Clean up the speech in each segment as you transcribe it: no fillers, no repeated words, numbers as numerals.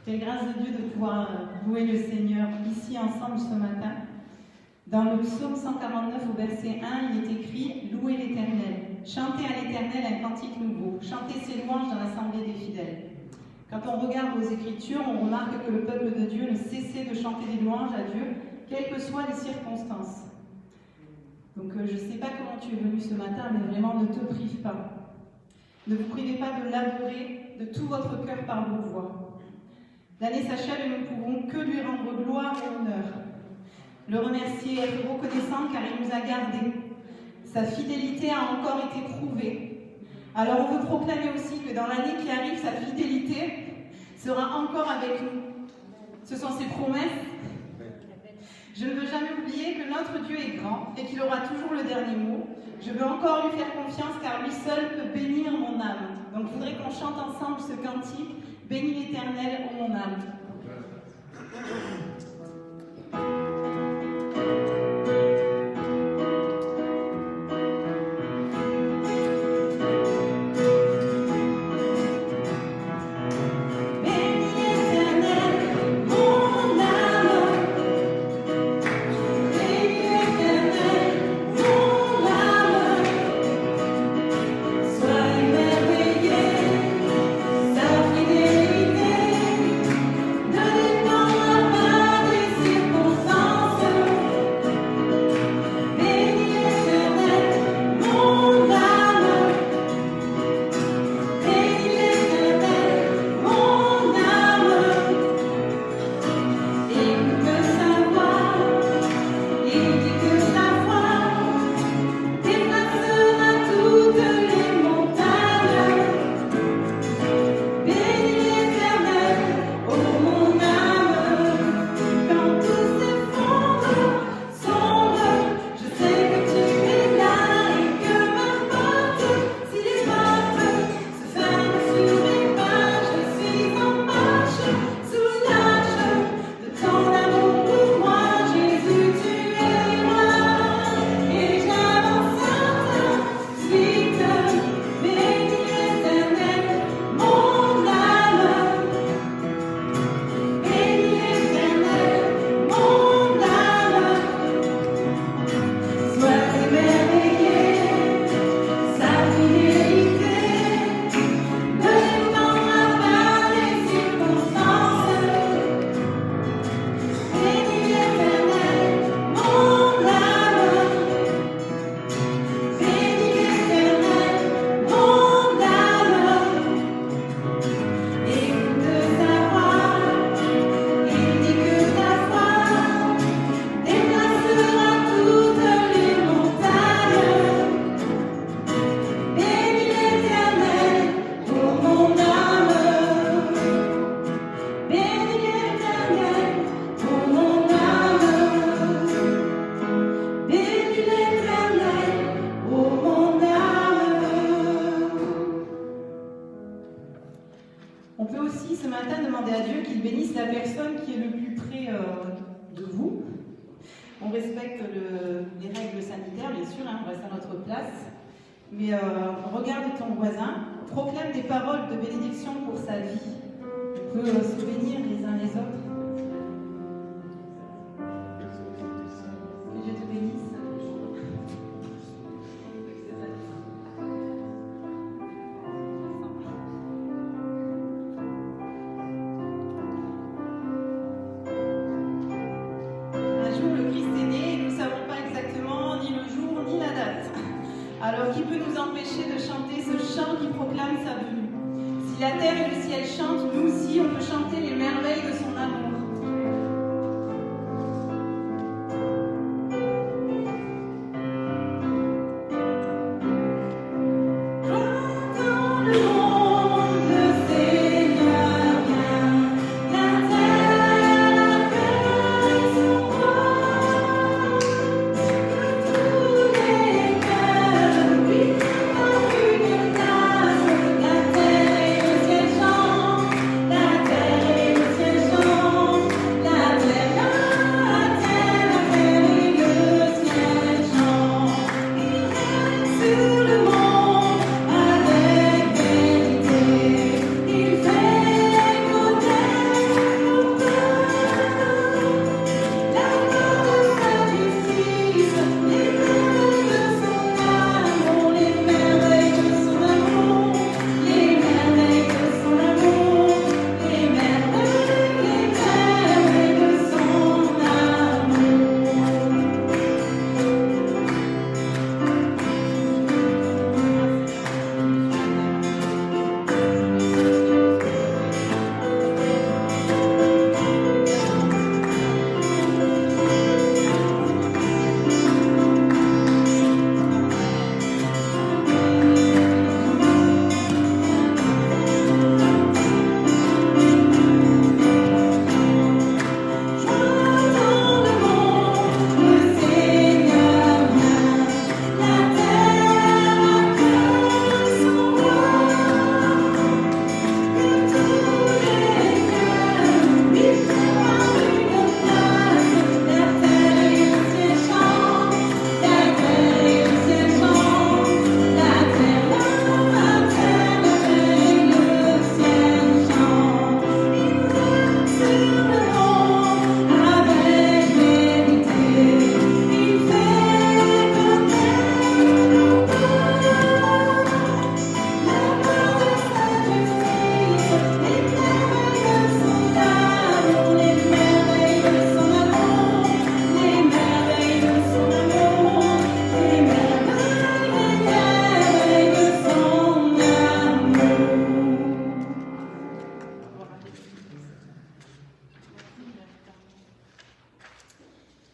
Quelle grâce de Dieu de pouvoir louer le Seigneur ici ensemble ce matin. Dans le psaume 149 au verset 1, il est écrit « Louez l'Éternel, chantez à l'Éternel un cantique nouveau, chantez ses louanges dans l'assemblée des fidèles ». Quand on regarde aux Écritures, on remarque que le peuple de Dieu ne cessait de chanter des louanges à Dieu, quelles que soient les circonstances. Donc je ne sais pas comment tu es venu ce matin, mais vraiment ne te prive pas. Ne vous privez pas de l'adorer de tout votre cœur par vos voix. L'année s'achève et nous ne pouvons que lui rendre gloire et honneur. Le remercier, être reconnaissant car il nous a gardés. Sa fidélité a encore été prouvée. Alors on veut proclamer aussi que dans l'année qui arrive, sa fidélité sera encore avec nous. Ce sont ses promesses. Je ne veux jamais oublier que notre Dieu est grand et qu'il aura toujours le dernier mot. Je veux encore lui faire confiance car lui seul peut bénir mon âme. Donc je voudrais qu'on chante ensemble ce cantique. Bénis l'Éternel, ô mon âme. On peut aussi ce matin demander à Dieu qu'il bénisse la personne qui est le plus près de vous. On respecte les règles sanitaires, bien sûr, on reste à notre place. Mais regarde ton voisin, proclame des paroles de bénédiction pour sa vie. On peut se bénir les uns les autres. Que Dieu te bénisse. Alors, qui peut nous empêcher de chanter ce chant qui proclame sa venue? Si la terre et le ciel chantent, nous aussi, on peut chanter les merveilles de son amour. La terre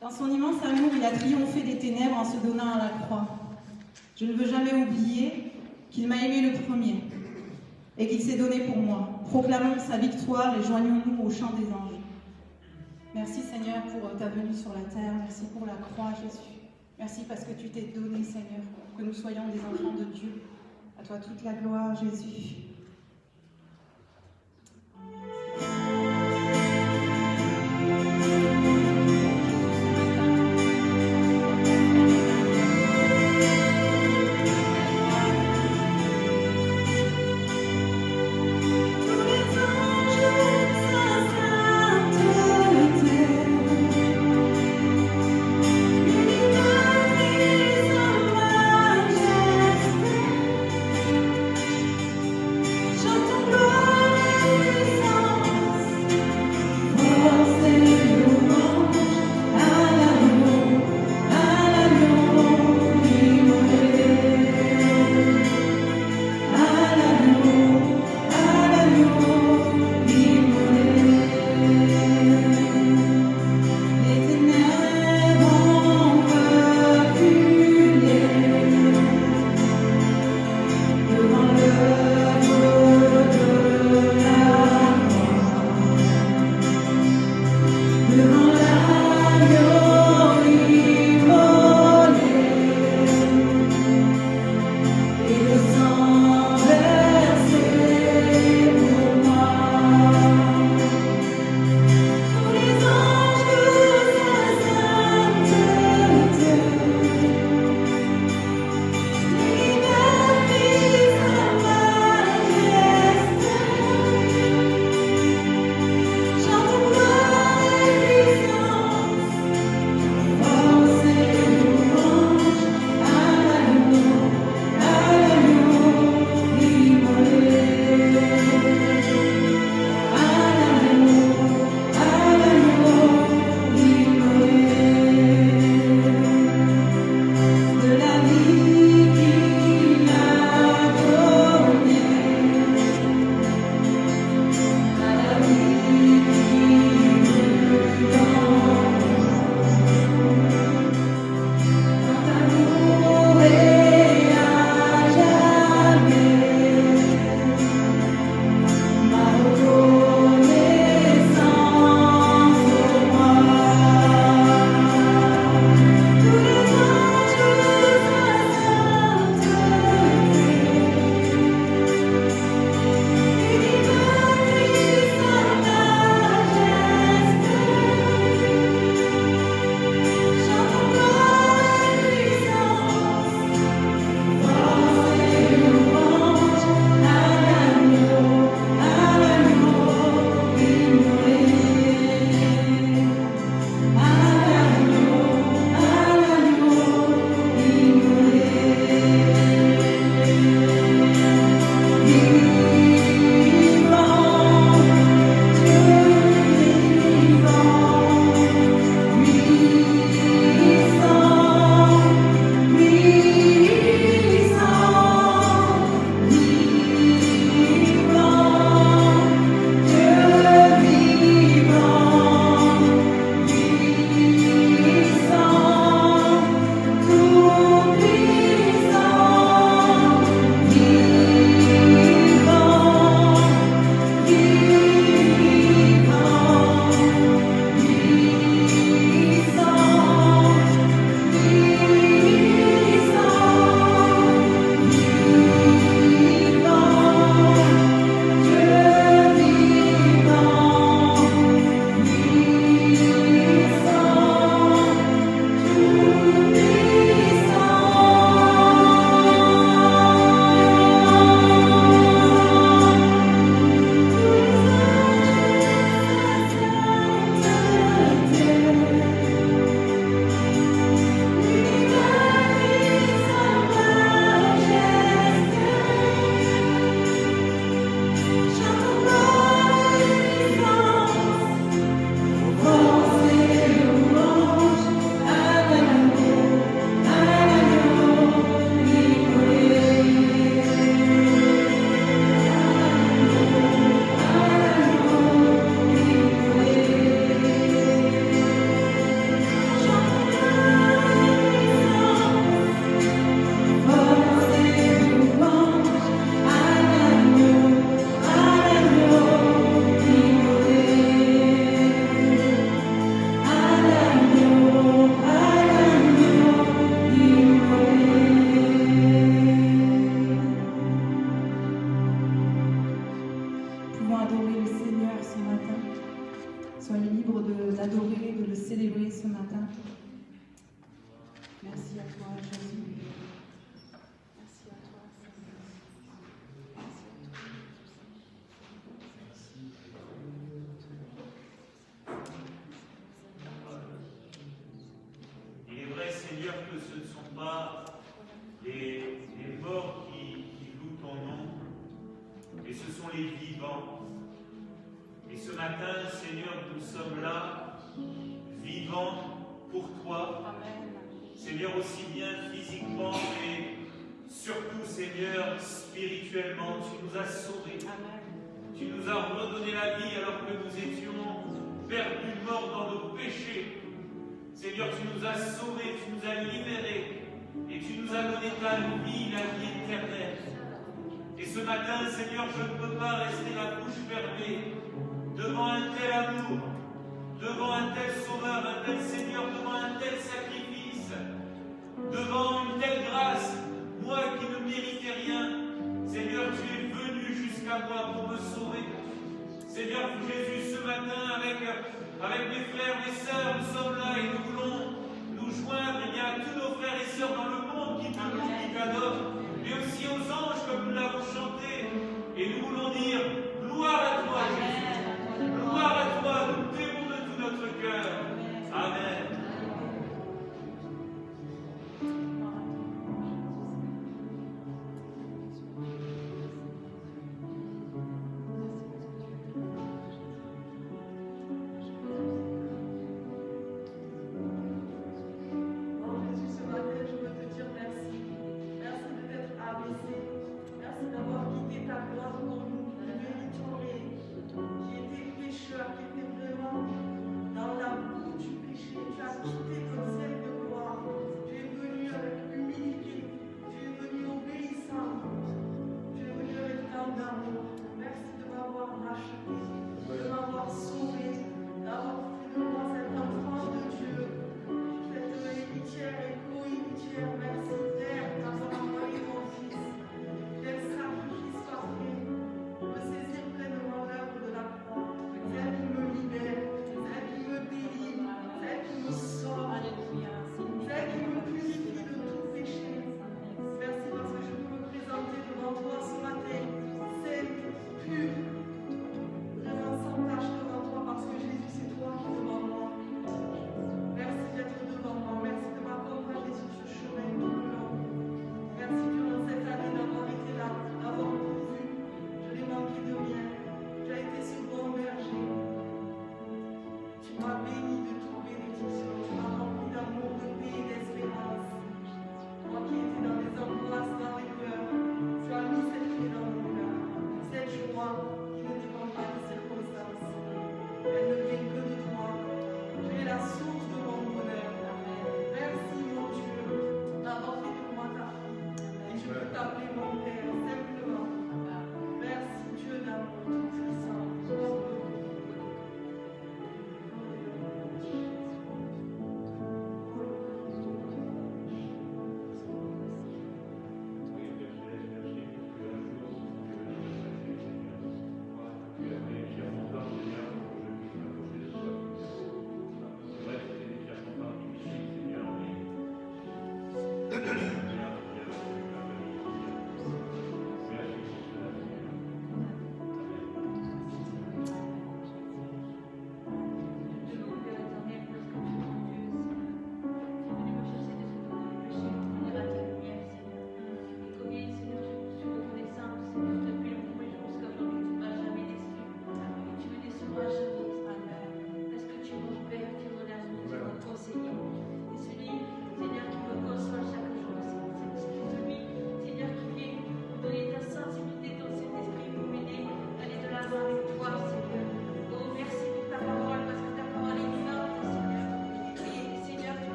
Dans son immense amour, il a triomphé des ténèbres en se donnant à la croix. Je ne veux jamais oublier qu'il m'a aimé le premier et qu'il s'est donné pour moi. Proclamons sa victoire et joignons-nous au chant des anges. Merci Seigneur pour ta venue sur la terre. Merci pour la croix, Jésus. Merci parce que tu t'es donné, Seigneur, pour que nous soyons des enfants de Dieu. À toi toute la gloire, Jésus. Thank soyez libres de l'adorer, de le célébrer ce matin. Merci à toi, Jésus. Merci à toi, Seigneur. Merci à toi. Il est vrai, Seigneur, que ce ne sont pas les morts qui louent ton nom, mais ce sont les vivants. Et ce matin, Seigneur, nous sommes là, vivants pour toi. Amen. Seigneur, aussi bien physiquement, mais surtout, Seigneur, spirituellement, tu nous as sauvés. Amen. Tu nous as redonné la vie alors que nous étions perdus, morts dans nos péchés. Seigneur, tu nous as sauvés, tu nous as libérés et tu nous as donné ta vie, la vie éternelle. Et ce matin, Seigneur, je ne peux pas rester la bouche fermée devant un tel amour, devant un tel sauveur, un tel Seigneur, devant un tel sacrifice, devant une telle grâce, moi qui ne méritais rien. Seigneur, tu es venu jusqu'à moi pour me sauver. Seigneur Jésus, ce matin, avec mes frères, mes sœurs, nous sommes là et nous voulons nous joindre à tous nos frères et sœurs dans le monde qui te louent, qui t'adorent, mais aussi aux anges comme nous l'avons chanté. Et nous voulons dire gloire à toi, Jésus. Gloire à toi, nous t'aimons de tout notre cœur. Amen. Qui était pécheur, qui était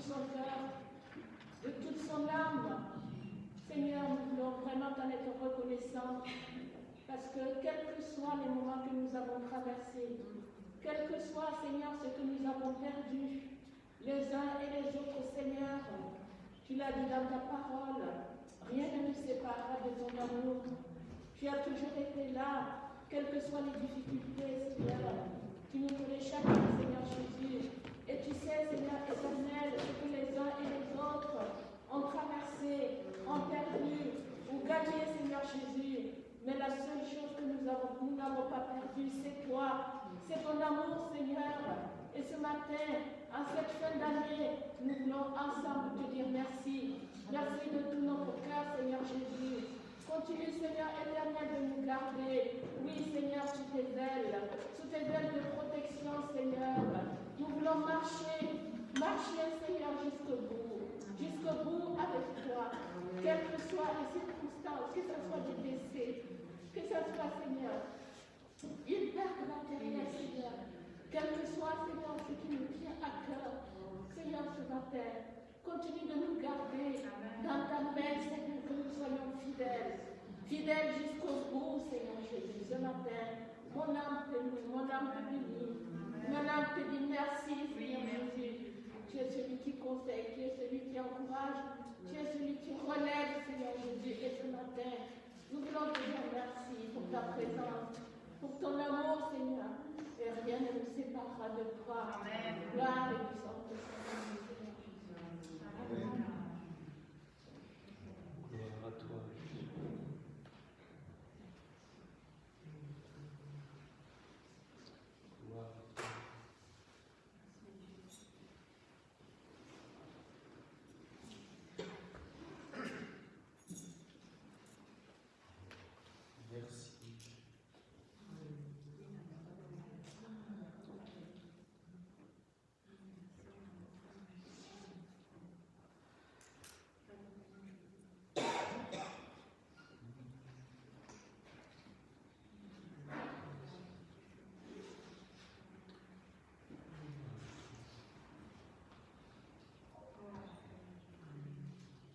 tout son cœur, de toute son âme. Seigneur, nous voulons vraiment t'en être reconnaissants, parce que quels que soient les moments que nous avons traversés, quel que soit, Seigneur, ce que nous avons perdu, les uns et les autres, Seigneur, tu l'as dit dans ta parole, rien ne nous séparera de ton amour. Tu as toujours été là, quelles que soient les difficultés, Seigneur. Tu nous connais chacun, Seigneur Jésus. Et tu sais, Seigneur éternel, ce que les uns et les autres ont traversé, ont perdu ou gagné, Seigneur Jésus. Mais la seule chose que nous n'avons pas perdue, c'est toi. C'est ton amour, Seigneur. Et ce matin, en cette fin d'année, nous voulons ensemble te dire merci. Merci de tout notre cœur, Seigneur Jésus. Continue, Seigneur éternel, de nous garder. Oui, Seigneur, sous tes ailes de protection, Seigneur. Nous voulons marcher, Seigneur, jusqu'au bout avec toi. Quelles que soient les circonstances, que ce soit des décès, que ce soit, Seigneur, une perte matérielle, Seigneur. Quel que soit, Seigneur, ce qui nous tient à cœur, Seigneur, ce matin, continue de nous garder dans ta main, Seigneur, que nous soyons fidèles jusqu'au bout, Seigneur Jésus. Ce matin, mon âme te loue, mon âme te bénit, mon âme te dit merci, Seigneur Jésus. Tu es celui qui conseille, tu es celui qui encourage, tu es celui qui relève, Seigneur Jésus. Et ce matin, nous voulons te dire merci pour ta présence, pour ton amour, Seigneur. Et rien ne nous séparera de toi. Amen. Gloire et puissance de Seigneur Jésus. Amen. Gloire à toi, Jésus. Gloire à toi. Merci.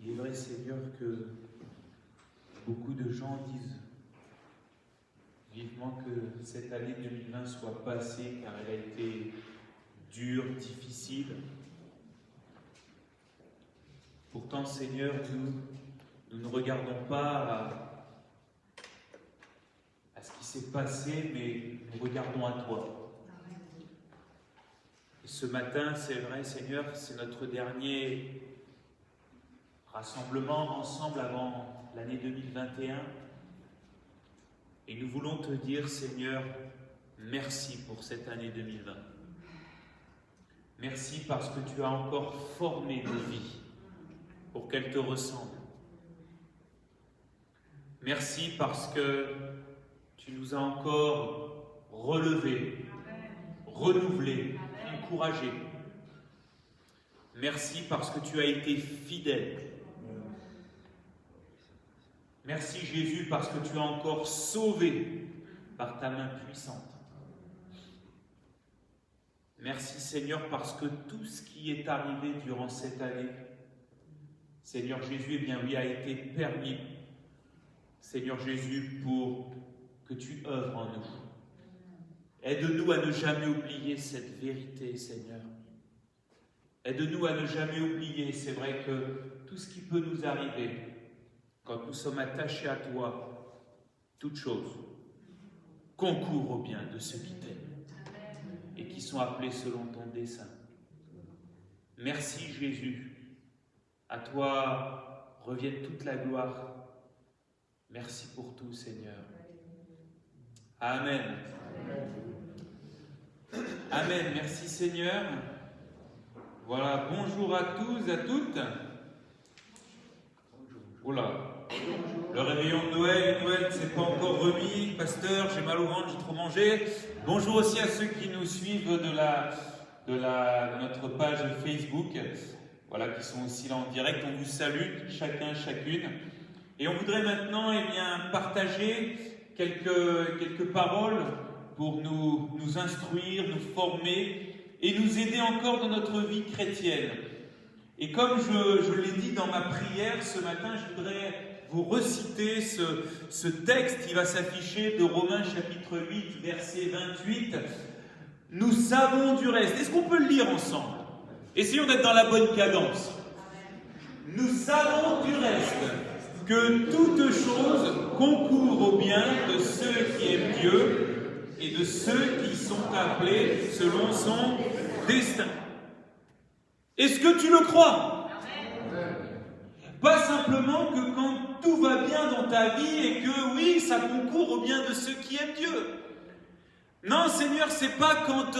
Il est vrai, Seigneur, que beaucoup de gens disent vivement que cette année 2020 soit passée, car elle a été dure, difficile. Pourtant, Seigneur, nous ne regardons pas à ce qui s'est passé, mais nous regardons à toi. Et ce matin, c'est vrai, Seigneur, c'est notre dernier rassemblement ensemble avant l'année 2021. Et nous voulons te dire, Seigneur, merci pour cette année 2020. Merci parce que tu as encore formé nos vies pour qu'elles te ressemblent. Merci parce que tu nous as encore relevés, renouvelés, encouragés. Merci parce que tu as été fidèle. Merci Jésus parce que tu as encore sauvé par ta main puissante. Merci Seigneur parce que tout ce qui est arrivé durant cette année, Seigneur Jésus, eh bien oui, a été permis, Seigneur Jésus, pour que tu œuvres en nous. Aide-nous à ne jamais oublier cette vérité, Seigneur. Aide-nous à ne jamais oublier, c'est vrai que tout ce qui peut nous arriver, quand nous sommes attachés à toi, toutes choses concourent au bien de ceux qui t'aiment et qui sont appelés selon ton dessein. Merci Jésus. À toi revienne toute la gloire. Merci pour tout, Seigneur. Amen. Amen. Merci, Seigneur. Voilà, bonjour à tous, à toutes. Oula, le réveillon de Noël ne s'est pas encore remis. Pasteur, j'ai mal au ventre, j'ai trop mangé. Bonjour aussi à ceux qui nous suivent de notre page Facebook. Voilà, qui sont aussi là en direct. On vous salue, chacun, chacune. Et on voudrait maintenant partager quelques paroles pour nous instruire, nous former et nous aider encore dans notre vie chrétienne. Et comme je l'ai dit dans ma prière ce matin, je voudrais vous reciter ce texte qui va s'afficher de Romains chapitre 8, verset 28. Nous savons du reste. Est-ce qu'on peut le lire ensemble? Essayons d'être dans la bonne cadence. Nous savons du reste que toute chose concourt au bien de ceux qui aiment Dieu et de ceux qui sont appelés selon son destin. Est-ce que tu le crois? Pas simplement que quand tout va bien dans ta vie et que oui, ça concourt au bien de ceux qui aiment Dieu. Non, Seigneur, c'est pas quand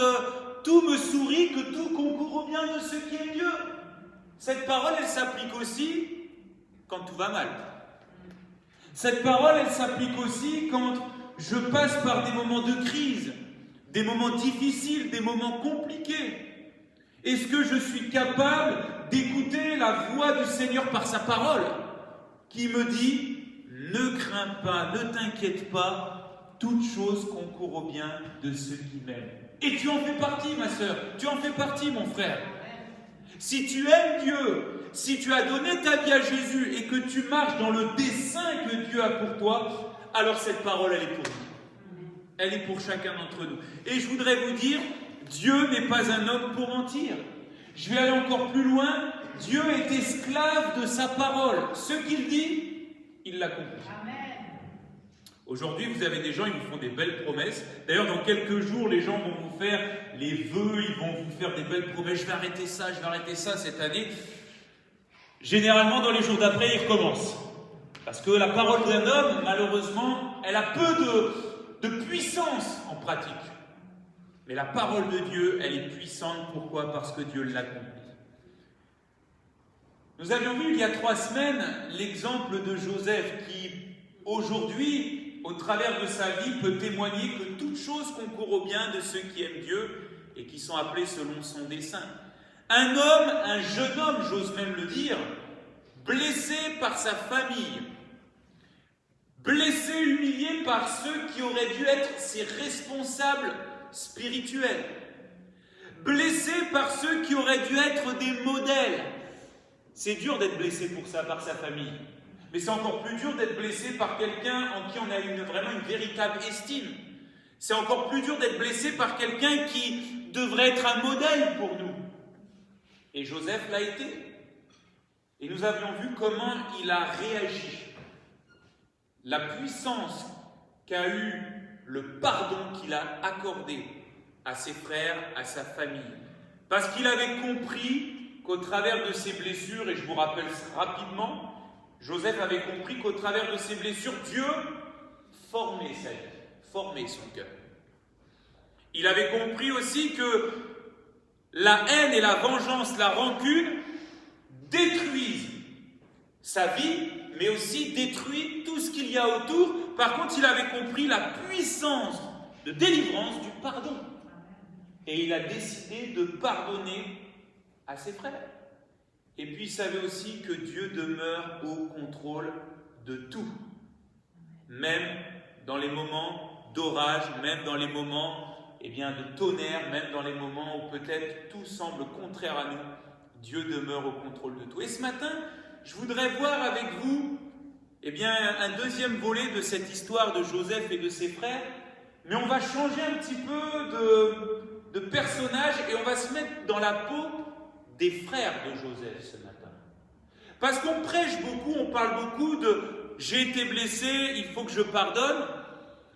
tout me sourit que tout concourt au bien de ceux qui aiment Dieu. Cette parole, elle s'applique aussi quand tout va mal. Cette parole, elle s'applique aussi quand je passe par des moments de crise, des moments difficiles, des moments compliqués. Est-ce que je suis capable d'écouter la voix du Seigneur par sa parole qui me dit « Ne crains pas, ne t'inquiète pas, toute chose concourt au bien de ceux qui m'aiment. » Et tu en fais partie, ma sœur, tu en fais partie, mon frère. Si tu aimes Dieu, si tu as donné ta vie à Jésus et que tu marches dans le dessein que Dieu a pour toi, alors cette parole, elle est pour nous. Elle est pour chacun d'entre nous. Et je voudrais vous dire, Dieu n'est pas un homme pour mentir. Je vais aller encore plus loin. Dieu est esclave de sa parole. Ce qu'il dit, il l'accomplit. Aujourd'hui, vous avez des gens, ils vous font des belles promesses. D'ailleurs, dans quelques jours, les gens vont vous faire les vœux, ils vont vous faire des belles promesses. Je vais arrêter ça cette année. Généralement, dans les jours d'après, ils recommencent. Parce que la parole d'un homme, malheureusement, elle a peu de puissance en pratique. Mais la parole de Dieu, elle est puissante. Pourquoi? Parce que Dieu l'accomplit. Nous avions vu il y a 3 semaines l'exemple de Joseph qui, aujourd'hui, au travers de sa vie, peut témoigner que toute chose concourt au bien de ceux qui aiment Dieu et qui sont appelés selon son dessein. Un homme, un jeune homme, j'ose même le dire, blessé par sa famille, blessé, humilié par ceux qui auraient dû être ses responsables spirituels, blessé par ceux qui auraient dû être des modèles. C'est dur d'être blessé pour ça, par sa famille. Mais c'est encore plus dur d'être blessé par quelqu'un en qui on a vraiment une véritable estime. C'est encore plus dur d'être blessé par quelqu'un qui devrait être un modèle pour nous. Et Joseph l'a été. Et nous avions vu comment il a réagi. La puissance qu'a eu le pardon qu'il a accordé à ses frères, à sa famille. Parce qu'il avait compris qu'au travers de ses blessures, et je vous rappelle rapidement, Joseph avait compris qu'au travers de ses blessures, Dieu formait sa vie, formait son cœur. Il avait compris aussi que la haine et la vengeance, la rancune, détruisent sa vie, mais aussi détruisent tout ce qu'il y a autour. Par contre, il avait compris la puissance de délivrance du pardon. Et il a décidé de pardonner à ses frères. Et puis il savait aussi que Dieu demeure au contrôle de tout. Même dans les moments d'orage, même dans les moments de tonnerre, même dans les moments où peut-être tout semble contraire à nous, Dieu demeure au contrôle de tout. Et ce matin, je voudrais voir avec vous un deuxième volet de cette histoire de Joseph et de ses frères, mais on va changer un petit peu de personnage et on va se mettre dans la peau des frères de Joseph ce matin. Parce qu'on prêche beaucoup, on parle beaucoup de « j'ai été blessé, il faut que je pardonne »,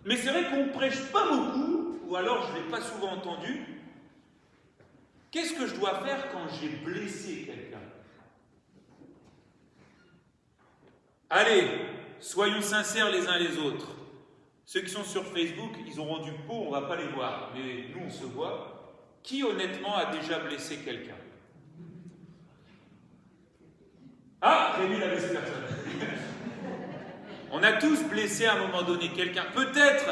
mais c'est vrai qu'on ne prêche pas beaucoup, ou alors je ne l'ai pas souvent entendu. Qu'est-ce que je dois faire quand j'ai blessé quelqu'un? Allez, soyons sincères les uns les autres. Ceux qui sont sur Facebook, ils ont rendu peau, on ne va pas les voir, mais nous on se voit. Qui honnêtement a déjà blessé quelqu'un? Ah, j'ai vu la blessée personne. On a tous blessé à un moment donné quelqu'un, peut-être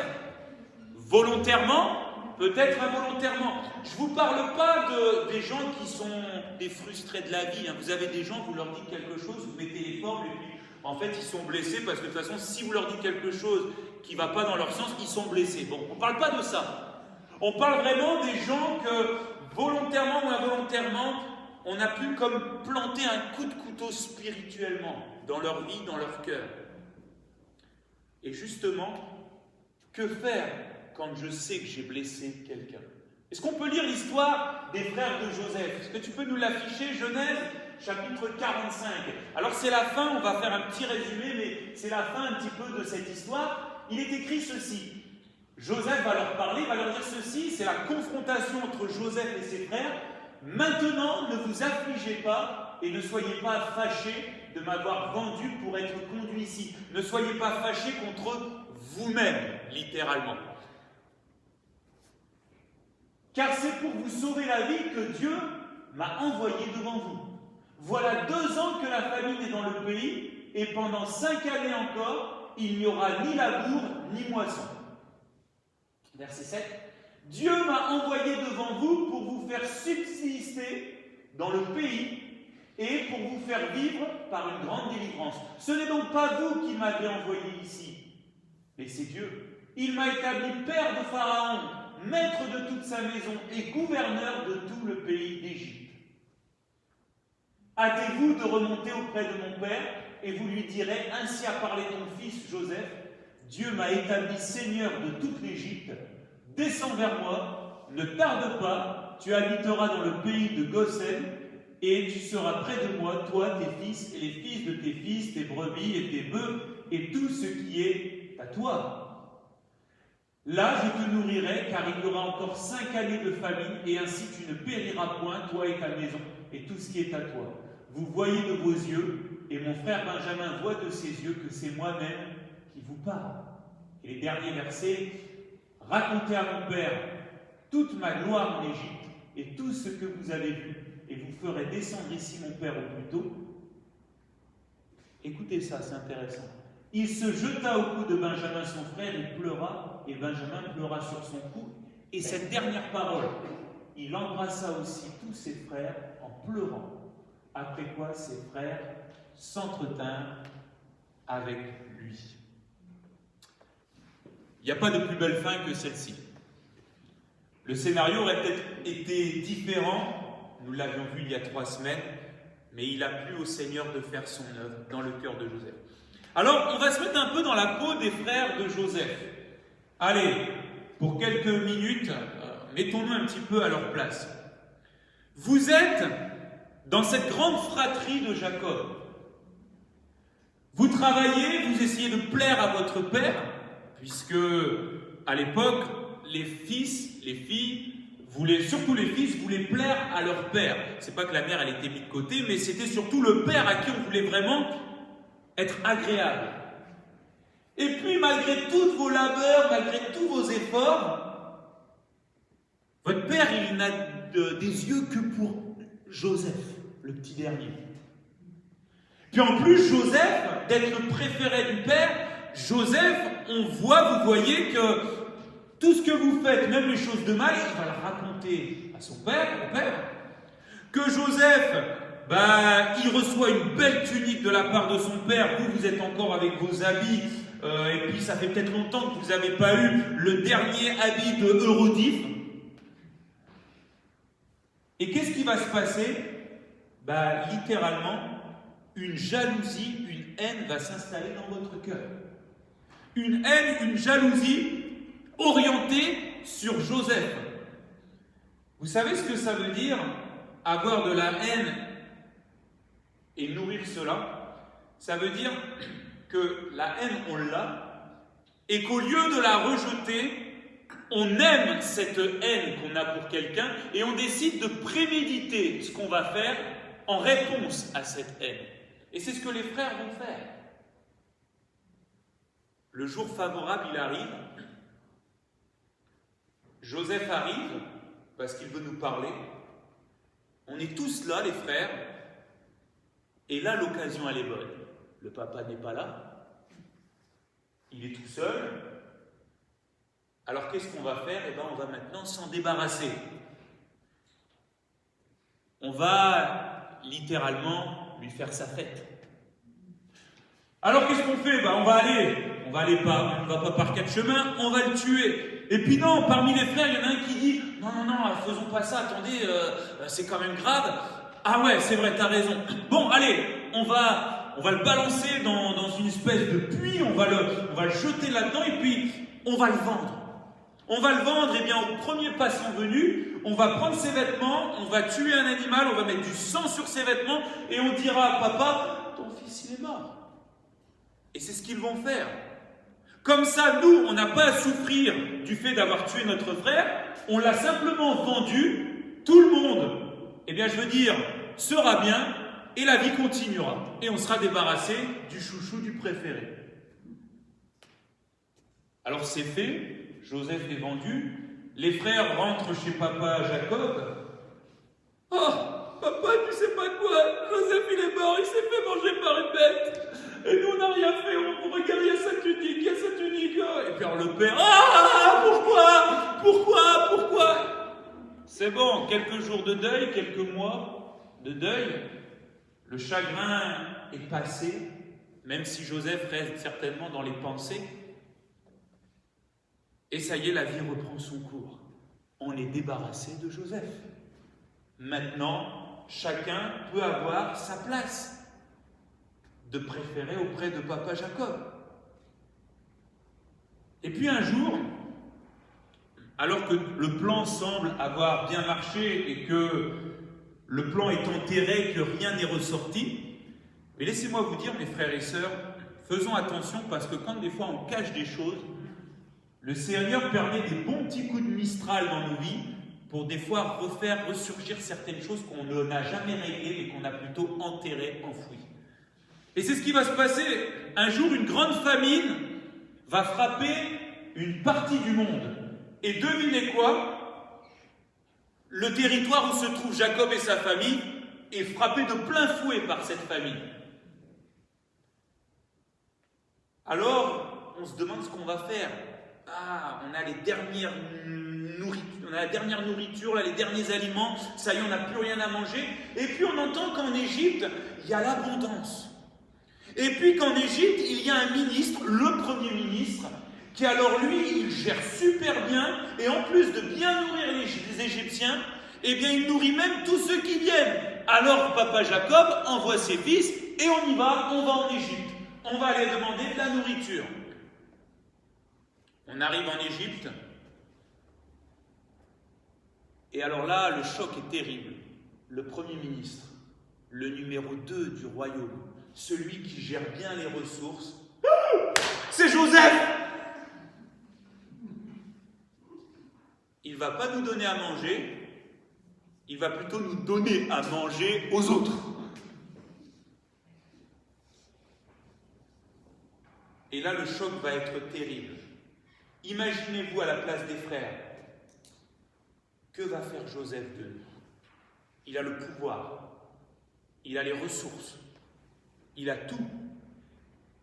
volontairement, peut-être involontairement. Je ne vous parle pas des gens qui sont des frustrés de la vie. Vous avez des gens, vous leur dites quelque chose, vous mettez les formes et puis en fait ils sont blessés parce que de toute façon si vous leur dites quelque chose qui ne va pas dans leur sens, ils sont blessés. Bon, on ne parle pas de ça. On parle vraiment des gens que volontairement ou involontairement, on a pu comme planter un coup de couteau spirituellement dans leur vie, dans leur cœur. Et justement, que faire quand je sais que j'ai blessé quelqu'un? Est-ce qu'on peut lire l'histoire des frères de Joseph? Est-ce que tu peux nous l'afficher? Genèse, chapitre 45. Alors c'est la fin, on va faire un petit résumé, mais c'est la fin un petit peu de cette histoire. Il est écrit ceci. Joseph va leur parler, va leur dire ceci, c'est la confrontation entre Joseph et ses frères. Maintenant, ne vous affligez pas et ne soyez pas fâchés de m'avoir vendu pour être conduit ici. Ne soyez pas fâchés contre vous-même, littéralement. Car c'est pour vous sauver la vie que Dieu m'a envoyé devant vous. Voilà 2 ans que la famine est dans le pays, et pendant 5 années encore, il n'y aura ni labour ni moisson. Verset 7. Dieu m'a envoyé devant vous pour vous faire subsister dans le pays et pour vous faire vivre par une grande délivrance. Ce n'est donc pas vous qui m'avez envoyé ici, mais c'est Dieu. Il m'a établi père de Pharaon, maître de toute sa maison et gouverneur de tout le pays d'Égypte. Hâtez-vous de remonter auprès de mon père et vous lui direz, ainsi a parlé ton fils Joseph, Dieu m'a établi seigneur de toute l'Égypte. Descends vers moi, ne tarde pas, tu habiteras dans le pays de Goshen, et tu seras près de moi, toi, tes fils, et les fils de tes fils, tes brebis et tes bœufs, et tout ce qui est à toi. Là, je te nourrirai, car il y aura encore 5 années de famine, et ainsi tu ne périras point, toi et ta maison, et tout ce qui est à toi. Vous voyez de vos yeux, et mon frère Benjamin voit de ses yeux que c'est moi-même qui vous parle. Et les derniers versets, racontez à mon père toute ma gloire en Égypte, et tout ce que vous avez vu, et vous ferez descendre ici mon père au plus tôt. Écoutez ça, c'est intéressant. Il se jeta au cou de Benjamin son frère, il pleura, et Benjamin pleura sur son cou. Et cette dernière parole, il embrassa aussi tous ses frères en pleurant. Après quoi, ses frères s'entretinrent avec lui. Il n'y a pas de plus belle fin que celle-ci. Le scénario aurait peut-être été différent, nous l'avions vu il y a 3 semaines, mais il a plu au Seigneur de faire son œuvre dans le cœur de Joseph. Alors, on va se mettre un peu dans la peau des frères de Joseph. Allez, pour quelques minutes, mettons-nous un petit peu à leur place. Vous êtes dans cette grande fratrie de Jacob. Vous travaillez, vous essayez de plaire à votre père, puisque à l'époque, les fils, les filles, surtout les fils, voulaient plaire à leur père. C'est pas que la mère elle était mise de côté, mais c'était surtout le père à qui on voulait vraiment être agréable. Et puis, malgré tous vos labeurs, malgré tous vos efforts, votre père, il n'a des yeux que pour Joseph, le petit dernier. Puis en plus, Joseph, d'être préféré du père, Joseph, vous voyez que tout ce que vous faites, même les choses de mal, il va le raconter à son père, au père. Que Joseph, il reçoit une belle tunique de la part de son père, vous êtes encore avec vos habits, et puis ça fait peut-être longtemps que vous n'avez pas eu le dernier habit de Eurodif. Et qu'est-ce qui va se passer? Littéralement, une jalousie, une haine va s'installer dans votre cœur. Une haine, une jalousie orientée sur Joseph. Vous savez ce que ça veut dire, avoir de la haine et nourrir cela? Ça veut dire que la haine, on l'a, et qu'au lieu de la rejeter, on aime cette haine qu'on a pour quelqu'un, et on décide de préméditer ce qu'on va faire en réponse à cette haine. Et c'est ce que les frères vont faire. Le jour favorable, il arrive. Joseph arrive, parce qu'il veut nous parler. On est tous là, les frères. Et là, l'occasion, elle est bonne. Le papa n'est pas là. Il est tout seul. Alors, qu'est-ce qu'on va faire? On va maintenant s'en débarrasser. On va littéralement lui faire sa fête. Alors, qu'est-ce qu'on fait? On va va pas par 4 chemins, on va le tuer. Et puis non, parmi les frères, il y en a un qui dit, non, faisons pas ça, attendez, c'est quand même grave. Ah ouais, c'est vrai, t'as raison. Bon, allez, on va le balancer dans une espèce de puits, on va le jeter là-dedans et puis on va le vendre. On va le vendre, eh bien, au premier passant venu, on va prendre ses vêtements, on va tuer un animal, on va mettre du sang sur ses vêtements et on dira à papa, ton fils il est mort. Et c'est ce qu'ils vont faire. Comme ça, nous, on n'a pas à souffrir du fait d'avoir tué notre frère, on l'a simplement vendu, tout le monde, eh bien, je veux dire, sera bien et la vie continuera. Et on sera débarrassé du chouchou, du préféré. Alors c'est fait. Joseph est vendu, les frères rentrent chez papa Jacob. Oh, papa, tu sais pas quoi, Joseph il est mort, il s'est fait manger par une bête. Et nous on n'a rien fait, on regarde, il y a sa tunique, il y a sa tunique. Et puis alors le père, pourquoi? C'est bon, quelques jours de deuil, quelques mois de deuil, le chagrin est passé, même si Joseph reste certainement dans les pensées. Et ça y est, la vie reprend son cours. On est débarrassé de Joseph. Maintenant, chacun peut avoir sa place de préféré auprès de papa Jacob. Et puis un jour, alors que le plan semble avoir bien marché et que le plan est enterré, que rien n'est ressorti, mais laissez-moi vous dire, mes frères et sœurs, faisons attention parce que quand des fois on cache des choses, le Seigneur permet des bons petits coups de Mistral dans nos vies pour des fois refaire ressurgir certaines choses qu'on n'a jamais réglées mais qu'on a plutôt enterrées, enfouies. Et c'est ce qui va se passer. Un jour, une grande famine va frapper une partie du monde. Et devinez quoi? Le territoire où se trouve Jacob et sa famille est frappé de plein fouet par cette famine. Alors, on se demande ce qu'on va faire. Ah, on a la dernière nourriture, là, les derniers aliments, ça y est, on n'a plus rien à manger. Et puis on entend qu'en Égypte, il y a l'abondance. Et puis qu'en Égypte, il y a un ministre, le premier ministre, qui alors lui, il gère super bien, et en plus de bien nourrir les Égyptiens, eh bien il nourrit même tous ceux qui viennent. Alors papa Jacob envoie ses fils, et on y va, on va en Égypte. On va aller demander de la nourriture. On arrive en Égypte, et alors là, le choc est terrible. Le Premier ministre, le numéro 2 du royaume, celui qui gère bien les ressources, c'est Joseph! Il ne va pas nous donner à manger, il va plutôt nous donner à manger aux autres. Et là, le choc va être terrible. Imaginez-vous à la place des frères. Que va faire Joseph de nous? Il a le pouvoir, il a les ressources, il a tout.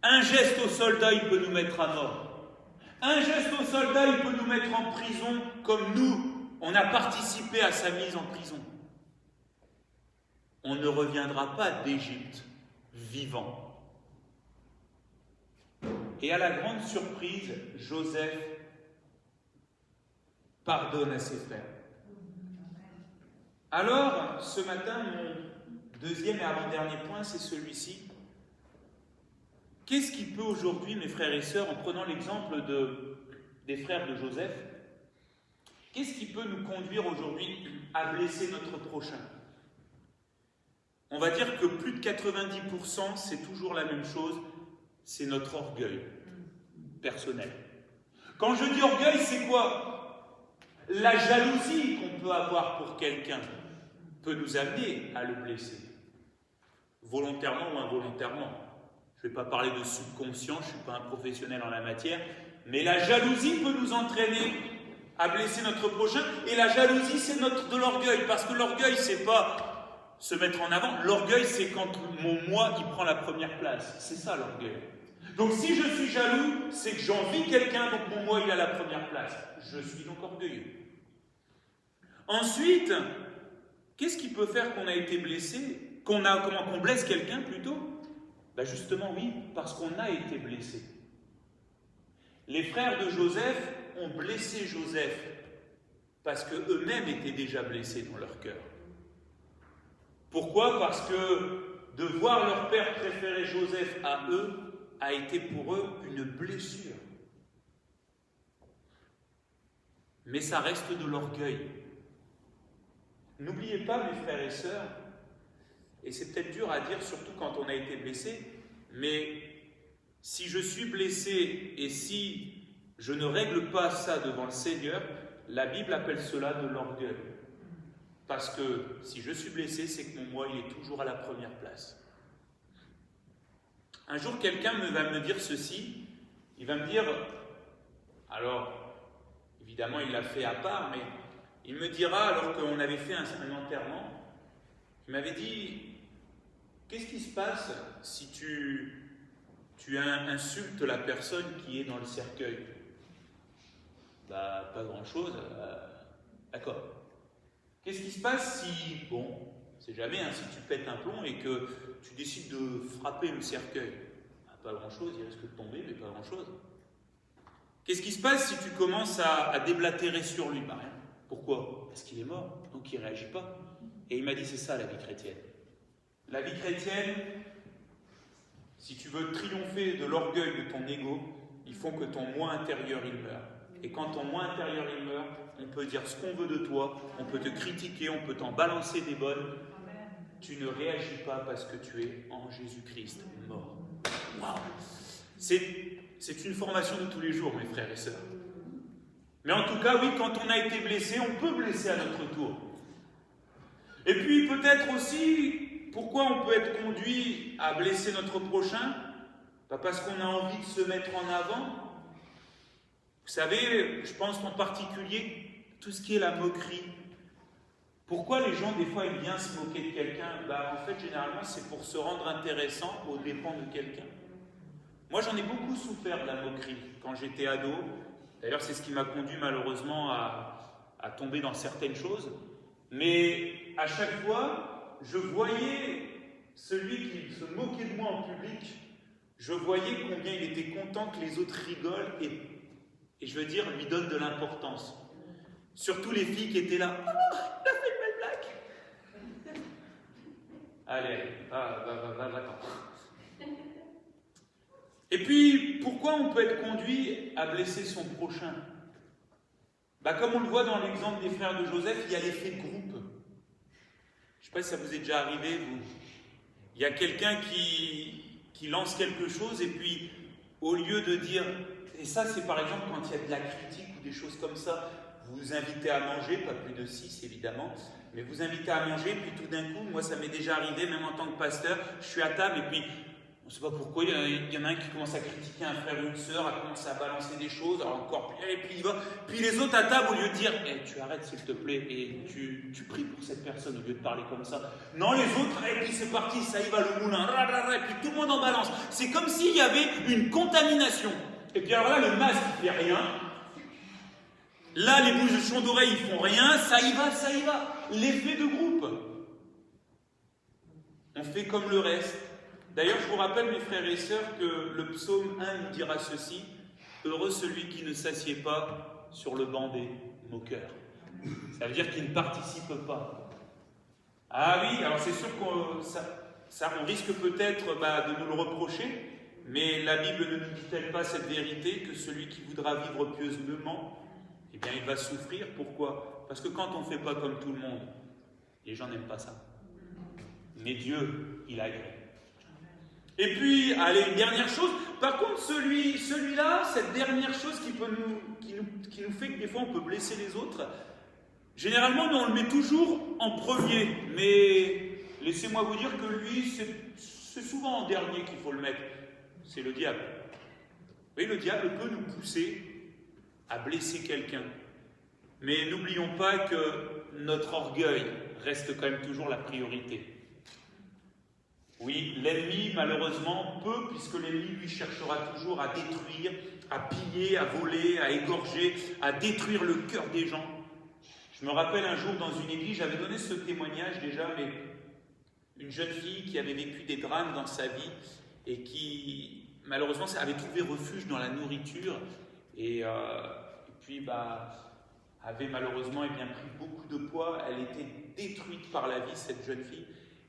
Un geste au soldat, il peut nous mettre à mort. Un geste au soldat, il peut nous mettre en prison comme nous, on a participé à sa mise en prison. On ne reviendra pas d'Égypte vivant. Et à la grande surprise, Joseph pardonne à ses frères. Alors, ce matin, mon deuxième et avant-dernier point, c'est celui-ci. Qu'est-ce qui peut aujourd'hui, mes frères et sœurs, en prenant l'exemple des frères de Joseph, qu'est-ce qui peut nous conduire aujourd'hui à blesser notre prochain? On va dire que plus de 90%, c'est toujours la même chose, c'est notre orgueil personnel. Quand je dis orgueil, c'est quoi? La jalousie qu'on peut avoir pour quelqu'un peut nous amener à le blesser, volontairement ou involontairement. Je ne vais pas parler de subconscient, je ne suis pas un professionnel en la matière, mais la jalousie peut nous entraîner à blesser notre prochain, et la jalousie, c'est de l'orgueil, parce que l'orgueil, c'est pas se mettre en avant, l'orgueil, c'est quand mon moi, il prend la première place, c'est ça l'orgueil. Donc si je suis jaloux, c'est que j'envie quelqu'un, donc mon moi, il a la première place. Je suis donc orgueilleux. Ensuite, qu'est-ce qui peut faire qu'on a été blessé, qu'on blesse quelqu'un plutôt? Ben justement oui, parce qu'on a été blessé. Les frères de Joseph ont blessé Joseph parce qu'eux-mêmes étaient déjà blessés dans leur cœur. Pourquoi? Parce que de voir leur père préférer Joseph à eux a été pour eux une blessure. Mais ça reste de l'orgueil. N'oubliez pas, mes frères et sœurs, et c'est peut-être dur à dire, surtout quand on a été blessé, mais si je suis blessé et si je ne règle pas ça devant le Seigneur, la Bible appelle cela de l'orgueil. Parce que si je suis blessé, c'est que mon moi, il est toujours à la première place. Un jour, quelqu'un va me dire ceci, il va me dire, alors, évidemment, il l'a fait à part, mais il me dira, alors qu'on avait fait un enterrement, il m'avait dit, qu'est-ce qui se passe si tu insultes la personne qui est dans le cercueil? Bah, pas grand-chose. D'accord. Qu'est-ce qui se passe si, bon, c'est jamais, si tu pètes un plomb et que tu décides de frapper le cercueil? Bah, pas grand-chose, il risque de tomber, mais pas grand-chose. Qu'est-ce qui se passe si tu commences à déblatérer sur lui? Bah, rien. Pourquoi? Parce qu'il est mort, donc il ne réagit pas. Et il m'a dit, c'est ça la vie chrétienne. La vie chrétienne, si tu veux triompher de l'orgueil de ton ego, il faut que ton moi intérieur il meure. Et quand ton moi intérieur il meurt, on peut dire ce qu'on veut de toi, on peut te critiquer, on peut t'en balancer des bonnes. Tu ne réagis pas parce que tu es en Jésus-Christ mort. Waouh! C'est une formation de tous les jours, mes frères et sœurs. Mais en tout cas, oui, quand on a été blessé, on peut blesser à notre tour. Et puis peut-être aussi, pourquoi on peut être conduit à blesser notre prochain? Pas parce qu'on a envie de se mettre en avant. Vous savez, je pense en particulier tout ce qui est la moquerie. Pourquoi les gens, des fois, aiment bien se moquer de quelqu'un? En fait, généralement, c'est pour se rendre intéressant aux dépens de quelqu'un. Moi, j'en ai beaucoup souffert de la moquerie quand j'étais ado. D'ailleurs, c'est ce qui m'a conduit malheureusement à tomber dans certaines choses. Mais à chaque fois, je voyais celui qui se moquait de moi en public, je voyais combien il était content que les autres rigolent et je veux dire, lui donnent de l'importance. Surtout les filles qui étaient là. « Oh, il a fait une belle blague !» Allez, va-t'en. Et puis, pourquoi on peut être conduit à blesser son prochain? Comme on le voit dans l'exemple des frères de Joseph, il y a l'effet de groupe. Je ne sais pas si ça vous est déjà arrivé, vous. Il y a quelqu'un qui lance quelque chose et puis, au lieu de dire... Et ça, c'est par exemple quand il y a de la critique ou des choses comme ça, vous vous invitez à manger, pas plus de 6 évidemment, mais vous invitez à manger, puis tout d'un coup, moi ça m'est déjà arrivé, même en tant que pasteur, je suis à table et puis... On ne sait pas pourquoi, il y en a un qui commence à critiquer un frère ou une sœur, à commencer à balancer des choses, alors encore plus, et puis il va. Puis les autres à table, au lieu de dire tu arrêtes s'il te plaît, et tu pries pour cette personne au lieu de parler comme ça. Non, les autres, et puis c'est parti, ça y va le moulin, et puis tout le monde en balance. C'est comme s'il y avait une contamination. Et puis alors là, le masque il fait rien. Là, les bouchons d'oreilles ils font rien, ça y va. L'effet de groupe. On fait comme le reste. D'ailleurs, je vous rappelle, mes frères et sœurs, que le psaume 1 nous dira ceci: heureux celui qui ne s'assied pas sur le banc des moqueurs. Ça veut dire qu'il ne participe pas. Ah oui, alors c'est sûr qu'on risque peut-être de nous le reprocher, mais la Bible ne nous dit-elle pas cette vérité, que celui qui voudra vivre pieusement, eh bien il va souffrir. Pourquoi? Parce que quand on ne fait pas comme tout le monde, les gens n'aiment pas ça. Mais Dieu, il agrée. Et puis, allez, une dernière chose. Par contre, celui-là, cette dernière chose qui nous fait que des fois on peut blesser les autres, généralement, nous, on le met toujours en premier. Mais laissez-moi vous dire que lui, c'est souvent en dernier qu'il faut le mettre. C'est le diable. Oui, le diable peut nous pousser à blesser quelqu'un. Mais n'oublions pas que notre orgueil reste quand même toujours la priorité. Oui, l'ennemi, malheureusement, peut, puisque l'ennemi, lui, cherchera toujours à détruire, à piller, à voler, à égorger, à détruire le cœur des gens. Je me rappelle un jour, dans une église, j'avais donné ce témoignage déjà, mais une jeune fille qui avait vécu des drames dans sa vie et qui, malheureusement, avait trouvé refuge dans la nourriture et puis, avait malheureusement pris beaucoup de poids. Elle était détruite par la vie, cette jeune fille.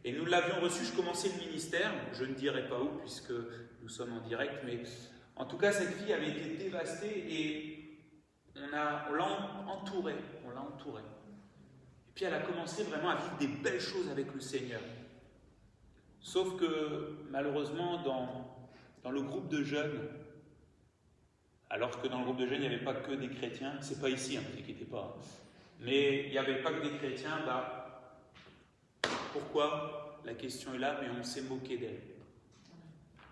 Et nous l'avions reçu, je commençais le ministère, je ne dirai pas où puisque nous sommes en direct, mais en tout cas cette fille avait été dévastée et on l'a entourée. Et puis elle a commencé vraiment à vivre des belles choses avec le Seigneur. Sauf que malheureusement dans le groupe de jeunes, alors que dans le groupe de jeunes il n'y avait pas que des chrétiens, c'est pas ici, ne vous inquiétez pas, mais il n'y avait pas que des chrétiens, pourquoi? La question est là, mais on s'est moqué d'elle.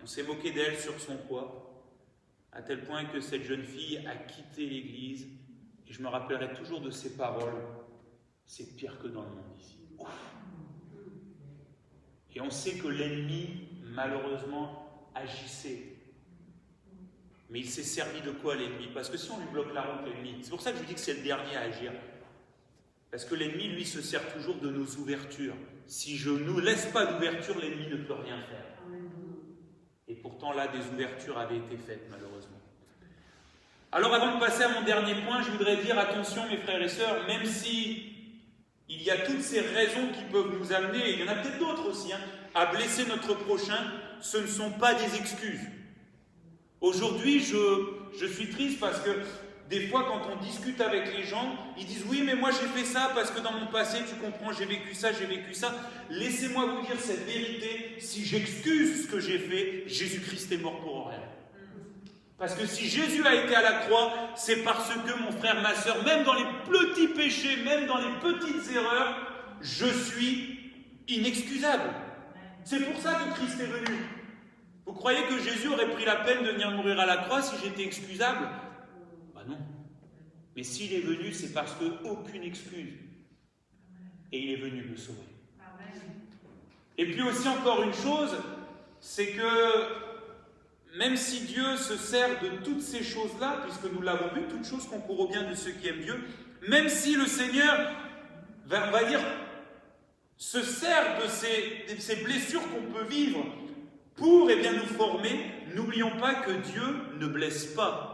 On s'est moqué d'elle sur son poids, à tel point que cette jeune fille a quitté l'église, et je me rappellerai toujours de ses paroles. C'est pire que dans le monde ici. Ouf. Et on sait que l'ennemi, malheureusement, agissait. Mais il s'est servi de quoi l'ennemi? Parce que si on lui bloque la route, l'ennemi, c'est pour ça que je dis que c'est le dernier à agir. Parce que l'ennemi, lui, se sert toujours de nos ouvertures. Si je ne nous laisse pas d'ouverture, l'ennemi ne peut rien faire. Et pourtant, là, des ouvertures avaient été faites, malheureusement. Alors, avant de passer à mon dernier point, je voudrais dire, attention, mes frères et sœurs, même si il y a toutes ces raisons qui peuvent nous amener, et il y en a peut-être d'autres aussi, à blesser notre prochain, ce ne sont pas des excuses. Aujourd'hui, je suis triste parce que des fois, quand on discute avec les gens, ils disent « Oui, mais moi j'ai fait ça parce que dans mon passé, tu comprends, j'ai vécu ça, j'ai vécu ça. » Laissez-moi vous dire cette vérité, si j'excuse ce que j'ai fait, Jésus-Christ est mort pour rien. Parce que si Jésus a été à la croix, c'est parce que mon frère, ma soeur, même dans les petits péchés, même dans les petites erreurs, je suis inexcusable. C'est pour ça que Christ est venu. Vous croyez que Jésus aurait pris la peine de venir mourir à la croix si j'étais excusable? Non. Mais s'il est venu, c'est parce qu'aucune excuse. Et il est venu me sauver. Et puis aussi encore une chose, c'est que même si Dieu se sert de toutes ces choses-là, puisque nous l'avons vu, toutes choses concourent au bien de ceux qui aiment Dieu, même si le Seigneur, on va dire, se sert de ces blessures qu'on peut vivre pour nous former, n'oublions pas que Dieu ne blesse pas.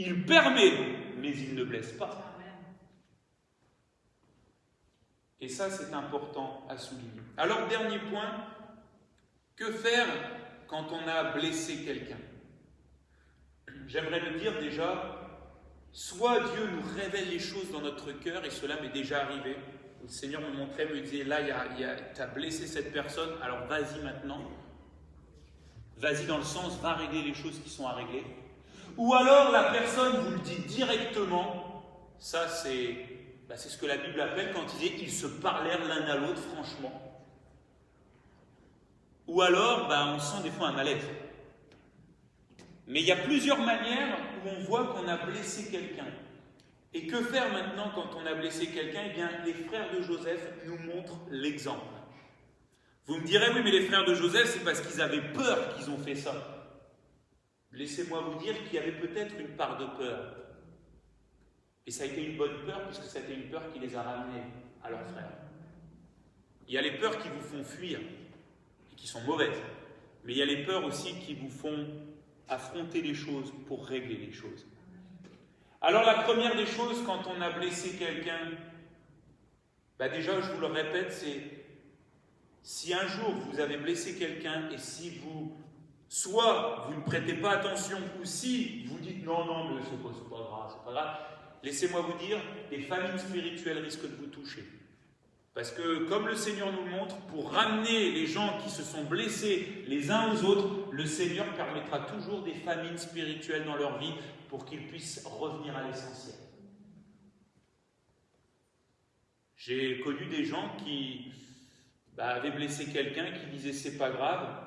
Il permet, mais il ne blesse pas. Et ça, c'est important à souligner. Alors, dernier point, que faire quand on a blessé quelqu'un? J'aimerais le dire déjà, soit Dieu nous révèle les choses dans notre cœur, et cela m'est déjà arrivé. Le Seigneur me montrait, me disait, là, tu as blessé cette personne, alors vas-y maintenant. Vas-y dans le sens, va régler les choses qui sont à régler. Ou alors la personne vous le dit directement, ça c'est ce que la Bible appelle quand il dit ils se parlèrent l'un à l'autre franchement. Ou alors on sent des fois un mal-être. Mais il y a plusieurs manières où on voit qu'on a blessé quelqu'un. Et que faire maintenant quand on a blessé quelqu'un? Eh bien, les frères de Joseph nous montrent l'exemple. Vous me direz, oui, mais les frères de Joseph, c'est parce qu'ils avaient peur qu'ils ont fait ça. Laissez-moi vous dire qu'il y avait peut-être une part de peur. Et ça a été une bonne peur, puisque ça a été une peur qui les a ramenés à leurs frères. Il y a les peurs qui vous font fuir, et qui sont mauvaises. Mais il y a les peurs aussi qui vous font affronter les choses pour régler les choses. Alors la première des choses, quand on a blessé quelqu'un, déjà, je vous le répète, c'est si un jour vous avez blessé quelqu'un et si soit vous ne prêtez pas attention, ou si vous dites non, mais c'est pas grave, laissez-moi vous dire, des famines spirituelles risquent de vous toucher. Parce que, comme le Seigneur nous le montre, pour ramener les gens qui se sont blessés les uns aux autres, le Seigneur permettra toujours des famines spirituelles dans leur vie pour qu'ils puissent revenir à l'essentiel. J'ai connu des gens qui avaient blessé quelqu'un, qui disaient c'est pas grave,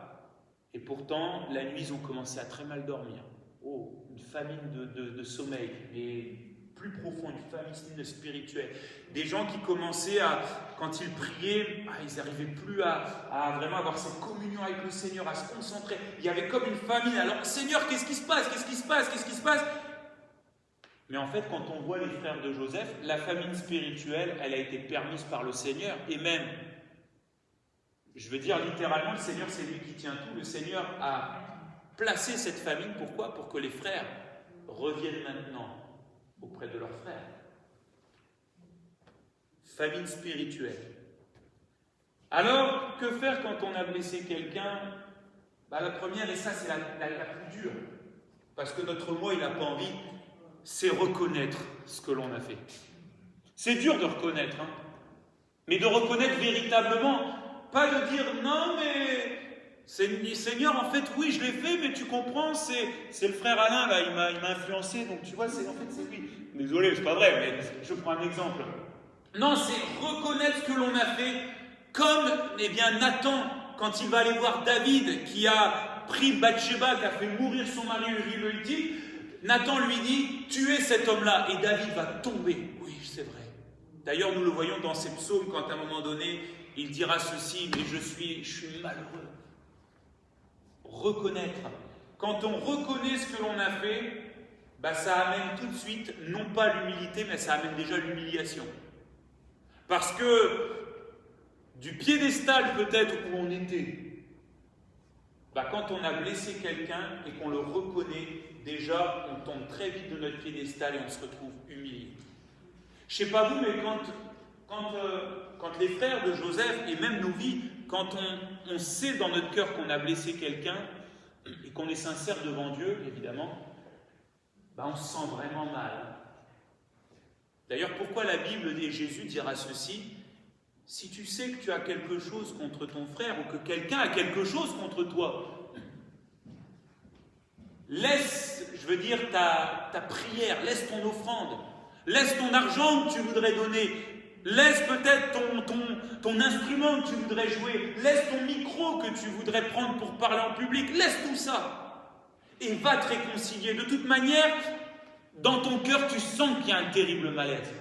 et pourtant la nuit ils ont commencé à très mal dormir. Oh, une famine de sommeil, mais plus profond, une famine spirituelle. Des gens qui commençaient quand ils priaient, ils n'arrivaient plus à vraiment avoir cette communion avec le Seigneur, à se concentrer. Il y avait comme une famine. Alors, Seigneur, qu'est-ce qui se passe? Mais en fait, quand on voit les frères de Joseph, la famine spirituelle, elle a été permise par le Seigneur. Et même, je veux dire littéralement, le Seigneur, c'est lui qui tient tout. Le Seigneur a placé cette famine. Pourquoi? Pour que les frères reviennent maintenant auprès de leurs frères. Famine spirituelle. Alors, que faire quand on a blessé quelqu'un? La première, et ça c'est la plus dure, parce que notre moi il n'a pas envie, c'est reconnaître ce que l'on a fait. C'est dur de reconnaître, hein, mais de reconnaître véritablement, pas de dire non mais Seigneur en fait oui je l'ai fait, mais tu comprends, c'est le frère Alain là, il m'a influencé, donc tu vois en fait c'est lui. Désolé, c'est pas vrai, mais je prends un exemple. Non, c'est reconnaître ce que l'on a fait, comme Nathan, quand il va aller voir David, qui a pris Bathsheba, qui a fait mourir son mari Uri, Nathan lui dit, tuez cet homme-là, et David va tomber. Oui, c'est vrai. D'ailleurs, nous le voyons dans ses psaumes, quand à un moment donné, il dira ceci, mais je suis malheureux. Reconnaître. Quand on reconnaît ce que l'on a fait, ça amène tout de suite, non pas l'humilité, mais ça amène déjà l'humiliation. Parce que, du piédestal peut-être où on était, quand on a blessé quelqu'un et qu'on le reconnaît, déjà on tombe très vite de notre piédestal et on se retrouve humilié. Je ne sais pas vous, mais quand les frères de Joseph et même nos vies, quand on sait dans notre cœur qu'on a blessé quelqu'un et qu'on est sincère devant Dieu, évidemment, on se sent vraiment mal. D'ailleurs, pourquoi la Bible et Jésus dira ceci? Si tu sais que tu as quelque chose contre ton frère ou que quelqu'un a quelque chose contre toi, laisse, ta prière, laisse ton offrande, laisse ton argent que tu voudrais donner, laisse peut-être ton instrument que tu voudrais jouer, laisse ton micro que tu voudrais prendre pour parler en public, laisse tout ça et va te réconcilier. De toute manière, dans ton cœur, tu sens qu'il y a un terrible malaise.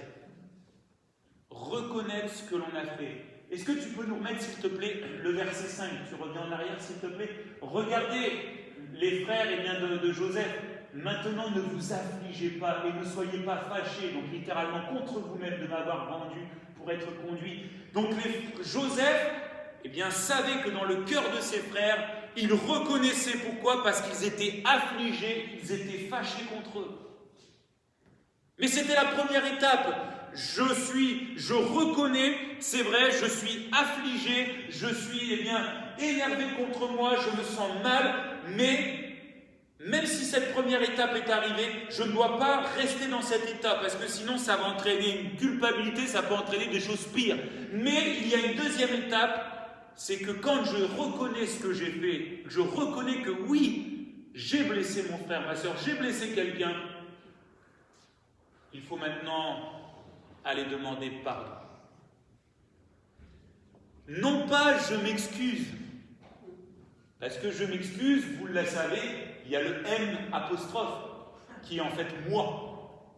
Reconnaître ce que l'on a fait. Est-ce que tu peux nous remettre, s'il te plaît, le verset 5? Tu reviens en arrière, s'il te plaît. Regardez les frères de Joseph. Maintenant, ne vous affligez pas et ne soyez pas fâchés, donc littéralement contre vous-même de m'avoir vendu pour être conduit. Donc Joseph, savait que dans le cœur de ses frères, il reconnaissait pourquoi? Parce qu'ils étaient affligés, ils étaient fâchés contre eux. Mais c'était la première étape. Je reconnais, c'est vrai, je suis affligé, je suis énervé contre moi, je me sens mal, mais même si cette première étape est arrivée, je ne dois pas rester dans cette étape, parce que sinon ça va entraîner une culpabilité, ça peut entraîner des choses pires. Mais il y a une deuxième étape, c'est que quand je reconnais ce que j'ai fait, je reconnais que oui, j'ai blessé mon frère, ma soeur, j'ai blessé quelqu'un, il faut maintenant aller demander pardon. Non pas je m'excuse, parce que je m'excuse, vous le savez, il y a le M apostrophe, qui est en fait moi.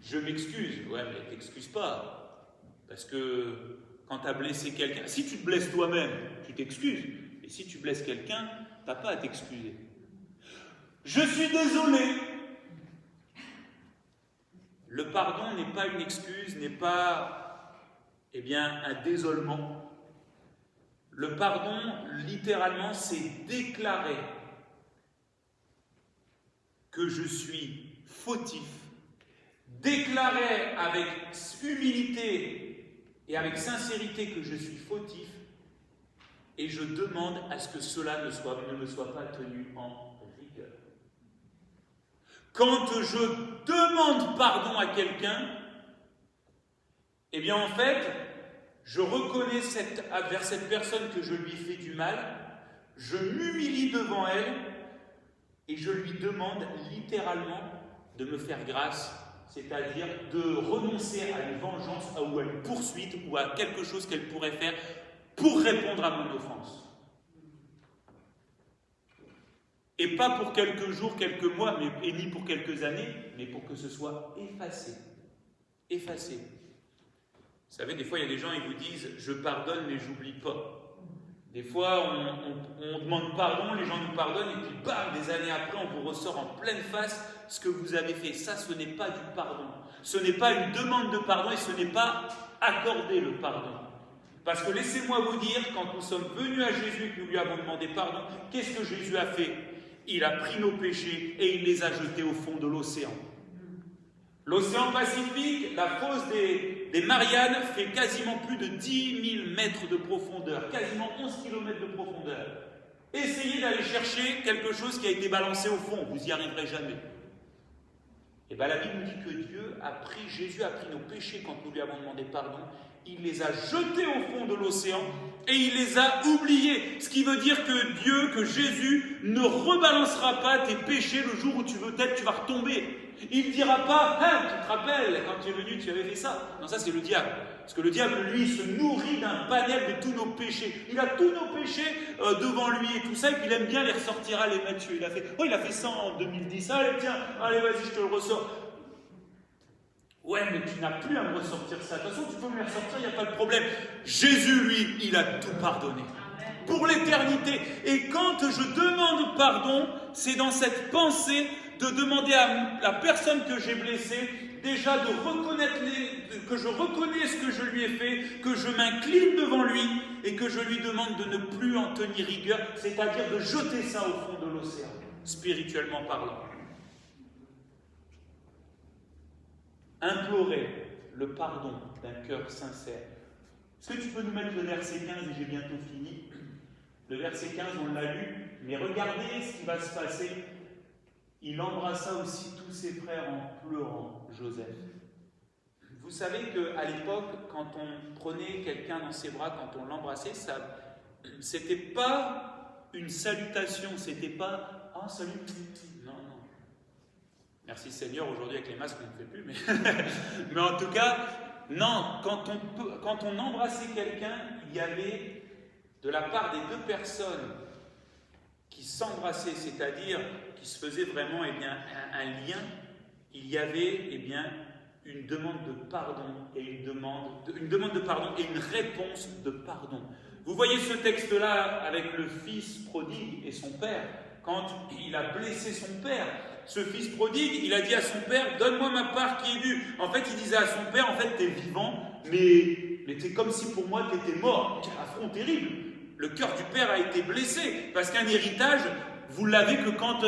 Je m'excuse, ouais mais t'excuses pas, parce que quand tu as blessé quelqu'un, si tu te blesses toi-même, tu t'excuses, et si tu blesses quelqu'un, tu n'as pas à t'excuser. Je suis désolé. Le pardon n'est pas une excuse, n'est pas un désolement. Le pardon, littéralement, c'est déclarer que je suis fautif, déclarer avec humilité et avec sincérité que je suis fautif, et je demande à ce que cela ne me soit pas tenu en rigueur. Quand je demande pardon à quelqu'un, en fait, je reconnais vers cette personne que je lui ai fait du mal, je m'humilie devant elle et je lui demande littéralement de me faire grâce, c'est-à-dire de renoncer à une vengeance ou à une poursuite ou à quelque chose qu'elle pourrait faire pour répondre à mon offense. Et pas pour quelques jours, quelques mois, et ni pour quelques années, mais pour que ce soit effacé. Effacé. Vous savez, des fois, il y a des gens, ils vous disent « je pardonne, mais j'oublie pas ». Des fois, on demande pardon, les gens nous pardonnent, et puis bam, des années après, on vous ressort en pleine face ce que vous avez fait. Ça, ce n'est pas du pardon. Ce n'est pas une demande de pardon, et ce n'est pas accorder le pardon. Parce que laissez-moi vous dire, quand nous sommes venus à Jésus et que nous lui avons demandé pardon, qu'est-ce que Jésus a fait? Il a pris nos péchés et il les a jetés au fond de l'océan. L'océan Pacifique, la fosse des Mariannes, fait quasiment plus de 10 000 mètres de profondeur, quasiment 11 km de profondeur. Essayez d'aller chercher quelque chose qui a été balancé au fond, vous n'y arriverez jamais. Et bien la Bible nous dit que Jésus a pris nos péchés quand nous lui avons demandé pardon, il les a jetés au fond de l'océan et il les a oubliés. Ce qui veut dire que Jésus ne rebalancera pas tes péchés le jour où tu vas retomber. Il ne dira pas, tu te rappelles, quand tu es venu, tu avais fait ça. Non, ça c'est le diable. Parce que le diable, lui, se nourrit d'un panel de tous nos péchés. Il a tous nos péchés devant lui et tout ça, et puis il aime bien les ressortir à les mettre. Il a fait ça en 2010. Allez, tiens, allez, vas-y, je te le ressors. Ouais, mais tu n'as plus à me ressortir ça. De toute façon, tu peux me les ressortir, il n'y a pas de problème. Jésus, lui, il a tout pardonné. Pour l'éternité. Et quand je demande pardon, c'est dans cette pensée de demander à la personne que j'ai blessée, déjà de reconnaître que je reconnais ce que je lui ai fait, que je m'incline devant lui et que je lui demande de ne plus en tenir rigueur, c'est-à-dire de jeter ça au fond de l'océan, spirituellement parlant. Implorer le pardon d'un cœur sincère. Est-ce que tu peux nous mettre le verset 15 et j'ai bientôt fini? Le verset 15, on l'a lu, mais regardez ce qui va se passer. Il embrassa aussi tous ses frères en pleurant, Joseph. Vous savez qu'à l'époque, quand on prenait quelqu'un dans ses bras, quand on l'embrassait, c'était pas une salutation, c'était pas « Ah, salut !» Non, non. Merci Seigneur, aujourd'hui avec les masques, on ne le fait plus, mais en tout cas, non, quand on embrassait quelqu'un, il y avait, de la part des deux personnes qui s'embrassaient, c'est-à-dire qui se faisait vraiment un lien, il y avait une demande de pardon et une demande de pardon et une réponse de pardon. Vous voyez ce texte-là avec le fils prodigue et son père. Quand il a blessé son père, ce fils prodigue, il a dit à son père, donne-moi ma part qui est due. En fait, il disait à son père, en fait, t'es vivant, mais t'es comme si pour moi t'étais mort. Quel affront terrible. Le cœur du père a été blessé, parce qu'un héritage, vous l'avez que quand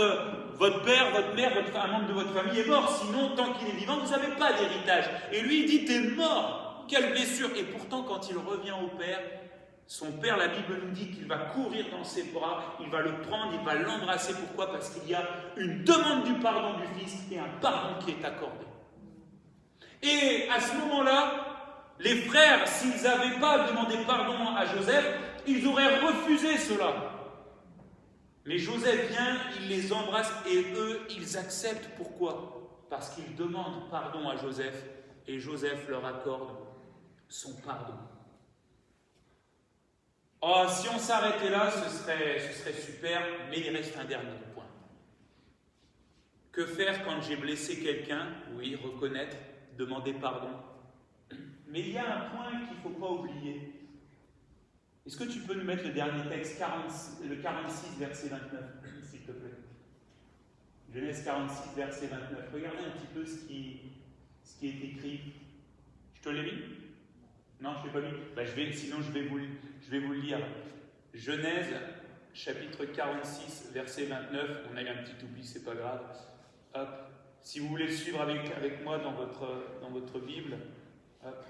votre père, votre mère, un membre de votre famille est mort. Sinon, tant qu'il est vivant, vous n'avez pas d'héritage. Et lui, il dit, t'es mort. Quelle blessure. Et pourtant, quand il revient au père, son père, la Bible nous dit qu'il va courir dans ses bras, il va le prendre, il va l'embrasser. Pourquoi? Parce qu'il y a une demande du pardon du fils et un pardon qui est accordé. Et à ce moment-là, les frères, s'ils n'avaient pas demandé pardon à Joseph, ils auraient refusé cela. Mais Joseph vient, il les embrasse et eux, ils acceptent. Pourquoi? Parce qu'ils demandent pardon à Joseph et Joseph leur accorde son pardon. Oh, si on s'arrêtait là, ce serait super, mais il reste un dernier point. Que faire quand j'ai blessé quelqu'un? Oui, reconnaître, demander pardon. Mais il y a un point qu'il ne faut pas oublier. Est-ce que tu peux nous mettre le dernier texte, le 46, verset 29, s'il te plaît? Genèse 46, verset 29. Regardez un petit peu ce qui est écrit. Je te l'ai lu? Non, je ne l'ai pas lu. Sinon, je vais vous le lire. Genèse, chapitre 46, verset 29. On a eu un petit oubli, c'est pas grave. Hop. Si vous voulez le suivre avec moi dans votre Bible, hop.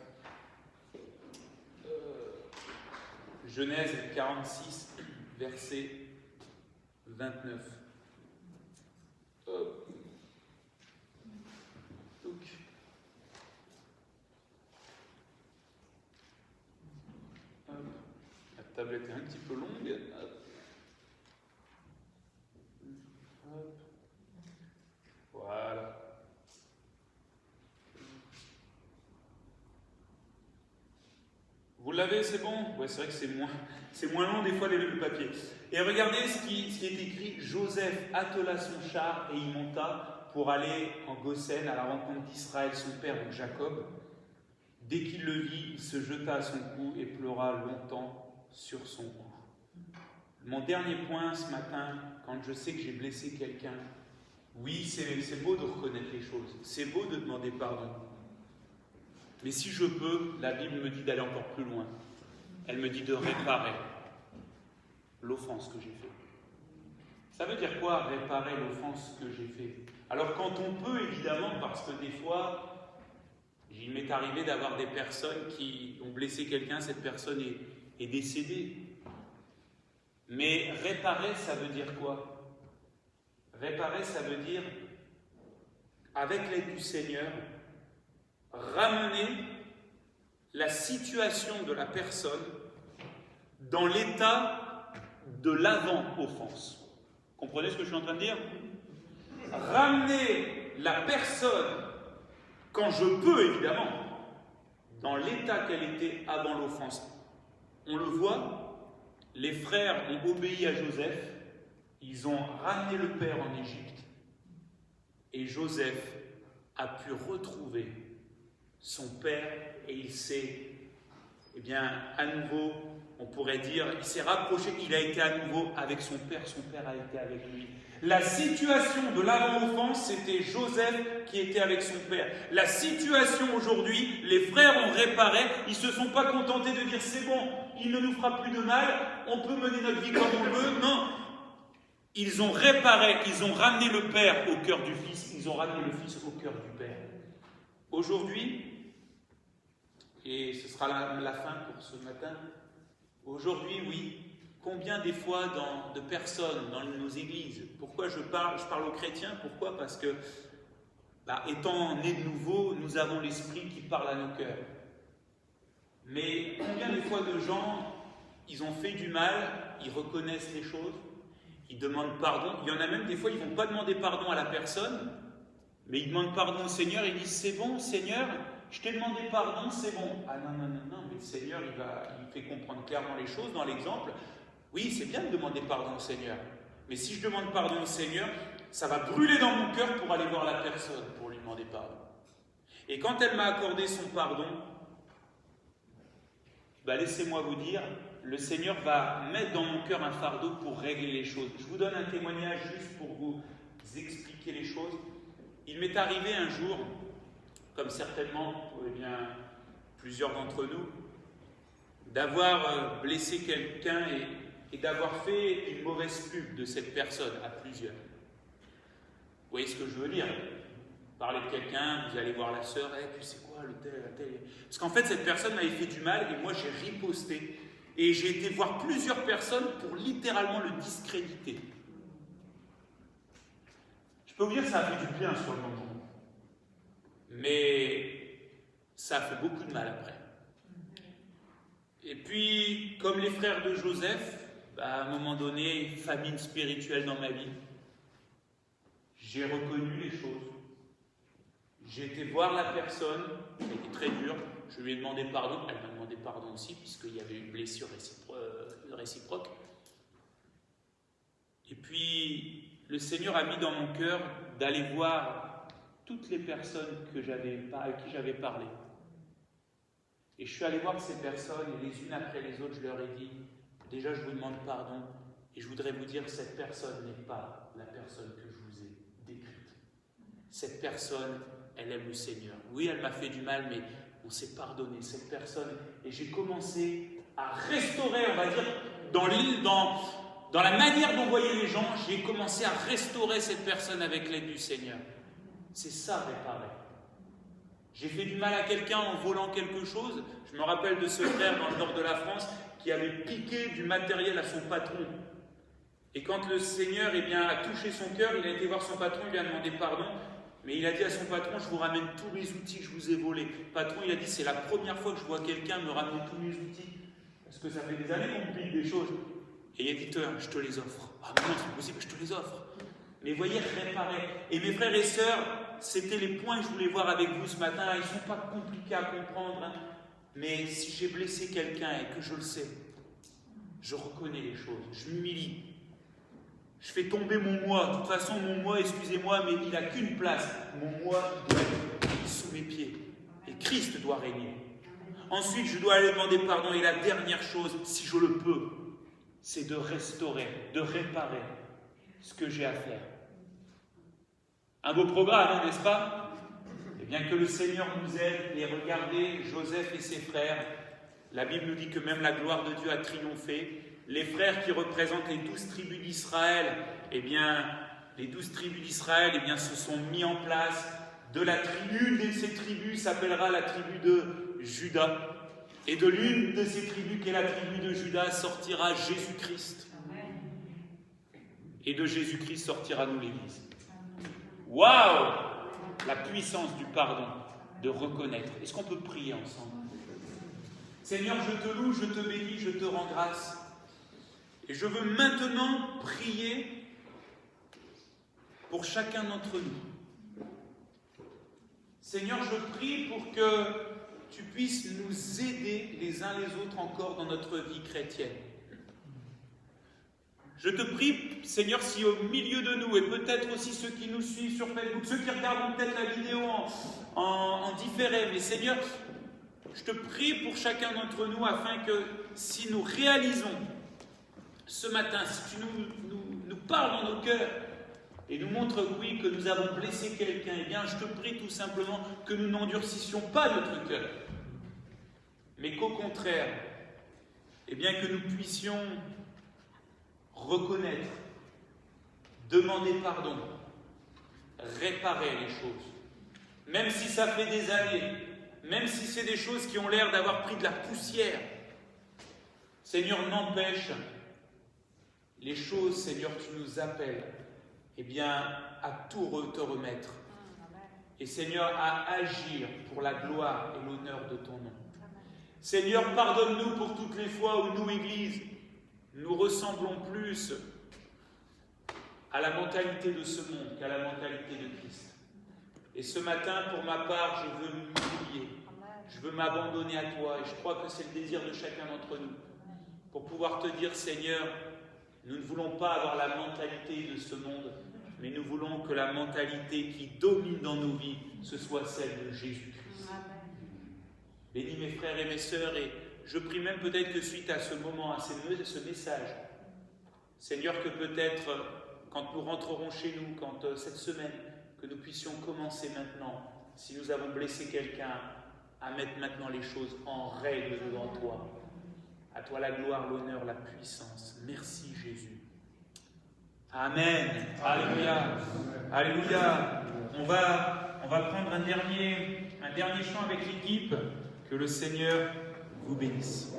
Genèse 46, verset 29. Hop. La tablette est un petit peu longue. Hop. Voilà. Vous l'avez, c'est bon? Ouais, c'est vrai que c'est moins long des fois le papier. Et regardez ce qui est écrit. Joseph attela son char et y monta pour aller en Goshen à la rencontre d'Israël, son père, donc Jacob. Dès qu'il le vit, il se jeta à son cou et pleura longtemps sur son cou. Mon dernier point ce matin, quand je sais que j'ai blessé quelqu'un, oui, c'est beau de reconnaître les choses, c'est beau de demander pardon. Mais si je peux, la Bible me dit d'aller encore plus loin. Elle me dit de réparer l'offense que j'ai faite. Ça veut dire quoi, réparer l'offense que j'ai faite? Alors quand on peut, évidemment, parce que des fois, il m'est arrivé d'avoir des personnes qui ont blessé quelqu'un, cette personne est décédée. Mais réparer, ça veut dire quoi? Réparer, ça veut dire, avec l'aide du Seigneur, ramener la situation de la personne dans l'état de l'avant-offense. Comprenez ce que je suis en train de dire? Ramener la personne, quand je peux évidemment, dans l'état qu'elle était avant l'offense. On le voit, les frères ont obéi à Joseph, ils ont ramené le père en Égypte, et Joseph a pu retrouver son père, et il s'est, à nouveau, on pourrait dire, il s'est rapproché, il a été à nouveau avec son père a été avec lui. La situation de l'avant-offense, c'était Joseph qui était avec son père. La situation aujourd'hui, les frères ont réparé, ils ne se sont pas contentés de dire c'est bon, il ne nous fera plus de mal, on peut mener notre vie comme on veut. Non, ils ont réparé, ils ont ramené le père au cœur du fils, ils ont ramené le fils au cœur du père. Aujourd'hui, et ce sera la fin pour ce matin, aujourd'hui, oui, combien des fois de personnes dans nos églises, pourquoi je parle aux chrétiens, pourquoi? Parce que, étant nés de nouveau, nous avons l'Esprit qui parle à nos cœurs. Mais combien des fois de gens, ils ont fait du mal, ils reconnaissent les choses, ils demandent pardon, il y en a même des fois, ils ne vont pas demander pardon à la personne, mais ils demandent pardon au Seigneur, ils disent c'est bon Seigneur, je t'ai demandé pardon, c'est bon. Ah non, mais le Seigneur, il fait comprendre clairement les choses dans l'exemple. Oui, c'est bien de demander pardon au Seigneur. Mais si je demande pardon au Seigneur, ça va brûler dans mon cœur pour aller voir la personne, pour lui demander pardon. Et quand elle m'a accordé son pardon, laissez-moi vous dire, le Seigneur va mettre dans mon cœur un fardeau pour régler les choses. Je vous donne un témoignage juste pour vous expliquer les choses. Il m'est arrivé un jour, comme certainement plusieurs d'entre nous, d'avoir blessé quelqu'un et d'avoir fait une mauvaise pub de cette personne à plusieurs. Vous voyez ce que je veux dire? Parler de quelqu'un, vous allez voir la sœur, tu sais quoi, le tel. Parce qu'en fait, cette personne m'avait fait du mal et moi j'ai riposté. Et j'ai été voir plusieurs personnes pour littéralement le discréditer. Je peux vous dire que ça a fait du bien sur le moment. Mais ça a fait beaucoup de mal après. Et puis, comme les frères de Joseph, à un moment donné, famine spirituelle dans ma vie, j'ai reconnu les choses. J'ai été voir la personne, ça a été très dur, je lui ai demandé pardon, elle m'a demandé pardon aussi, puisqu'il y avait une blessure réciproque. Et puis, le Seigneur a mis dans mon cœur d'aller voir toutes les personnes à qui j'avais parlé. Et je suis allé voir ces personnes, et les unes après les autres, je leur ai dit, déjà je vous demande pardon, et je voudrais vous dire que cette personne n'est pas la personne que je vous ai décrite. Cette personne, elle aime le Seigneur. Oui, elle m'a fait du mal, mais on s'est pardonné, cette personne. Et j'ai commencé à restaurer, on va dire, dans la manière d'envoyer les gens, j'ai commencé à restaurer cette personne avec l'aide du Seigneur. C'est ça, réparer. J'ai fait du mal à quelqu'un en volant quelque chose. Je me rappelle de ce frère dans le nord de la France qui avait piqué du matériel à son patron. Et quand le Seigneur a touché son cœur, il a été voir son patron, il lui a demandé pardon. Mais il a dit à son patron, je vous ramène tous mes outils que je vous ai volés. Le patron, il a dit, c'est la première fois que je vois quelqu'un me ramener tous mes outils. Parce que ça fait des années qu'on me pique des choses. Et il a dit, je te les offre. Ah mais non, c'est possible, je te les offre. Mais voyez, réparer. Et mes frères et sœurs, c'était les points que je voulais voir avec vous ce matin. Ils ne sont pas compliqués à comprendre. Mais si j'ai blessé quelqu'un et que je le sais, je reconnais les choses, je m'humilie. Je fais tomber mon moi. De toute façon, mon moi, excusez-moi, mais il n'a qu'une place. Mon moi doit être sous mes pieds. Et Christ doit régner. Ensuite, je dois aller demander pardon. Et la dernière chose, si je le peux, c'est de restaurer, de réparer ce que j'ai à faire. Un beau programme, n'est-ce pas? Eh bien, que le Seigneur nous aide. Et regardez, Joseph et ses frères, la Bible nous dit que même la gloire de Dieu a triomphé. les frères qui représentent les 12 tribus d'Israël, eh bien, les 12 tribus d'Israël, eh bien, se sont mis en place. L'une de ces tribus s'appellera la tribu de Juda. Et de l'une de ces tribus, qui est la tribu de Juda, sortira Jésus-Christ. Et de Jésus-Christ sortira nous l'Église. Waouh! La puissance du pardon, de reconnaître. Est-ce qu'on peut prier ensemble? Seigneur, je te loue, je te bénis, je te rends grâce. Et je veux maintenant prier pour chacun d'entre nous. Seigneur, je prie pour que tu puisses nous aider les uns les autres encore dans notre vie chrétienne. Je te prie, Seigneur, si au milieu de nous, et peut-être aussi ceux qui nous suivent sur Facebook, ceux qui regardent peut-être la vidéo en différé, mais Seigneur, je te prie pour chacun d'entre nous afin que si nous réalisons ce matin, si tu nous parles dans nos cœurs et nous montres oui que nous avons blessé quelqu'un, eh bien je te prie tout simplement que nous n'endurcissions pas notre cœur, mais qu'au contraire, eh bien que nous puissions reconnaître, demander pardon, réparer les choses, même si ça fait des années, même si c'est des choses qui ont l'air d'avoir pris de la poussière. Seigneur, n'empêche les choses, Seigneur, tu nous appelles, eh bien, à tout te remettre. Et Seigneur, à agir pour la gloire et l'honneur de ton nom. Seigneur, pardonne-nous pour toutes les fois où nous, Église, nous ressemblons plus à la mentalité de ce monde qu'à la mentalité de Christ. Et ce matin, pour ma part, je veux m'humilier. Je veux m'abandonner à toi. Et je crois que c'est le désir de chacun d'entre nous. Pour pouvoir te dire, Seigneur, nous ne voulons pas avoir la mentalité de ce monde, mais nous voulons que la mentalité qui domine dans nos vies, ce soit celle de Jésus-Christ. Bénis mes frères et mes sœurs, et je prie même peut-être que suite à ce moment, à ce message, Seigneur, que peut-être quand nous rentrerons chez nous, quand cette semaine, que nous puissions commencer maintenant, si nous avons blessé quelqu'un, à mettre maintenant les choses en règle devant toi. À toi la gloire, l'honneur, la puissance. Merci Jésus. Amen. Alléluia. Alléluia. On va prendre un dernier chant avec l'équipe. Que le Seigneur vous bénisse.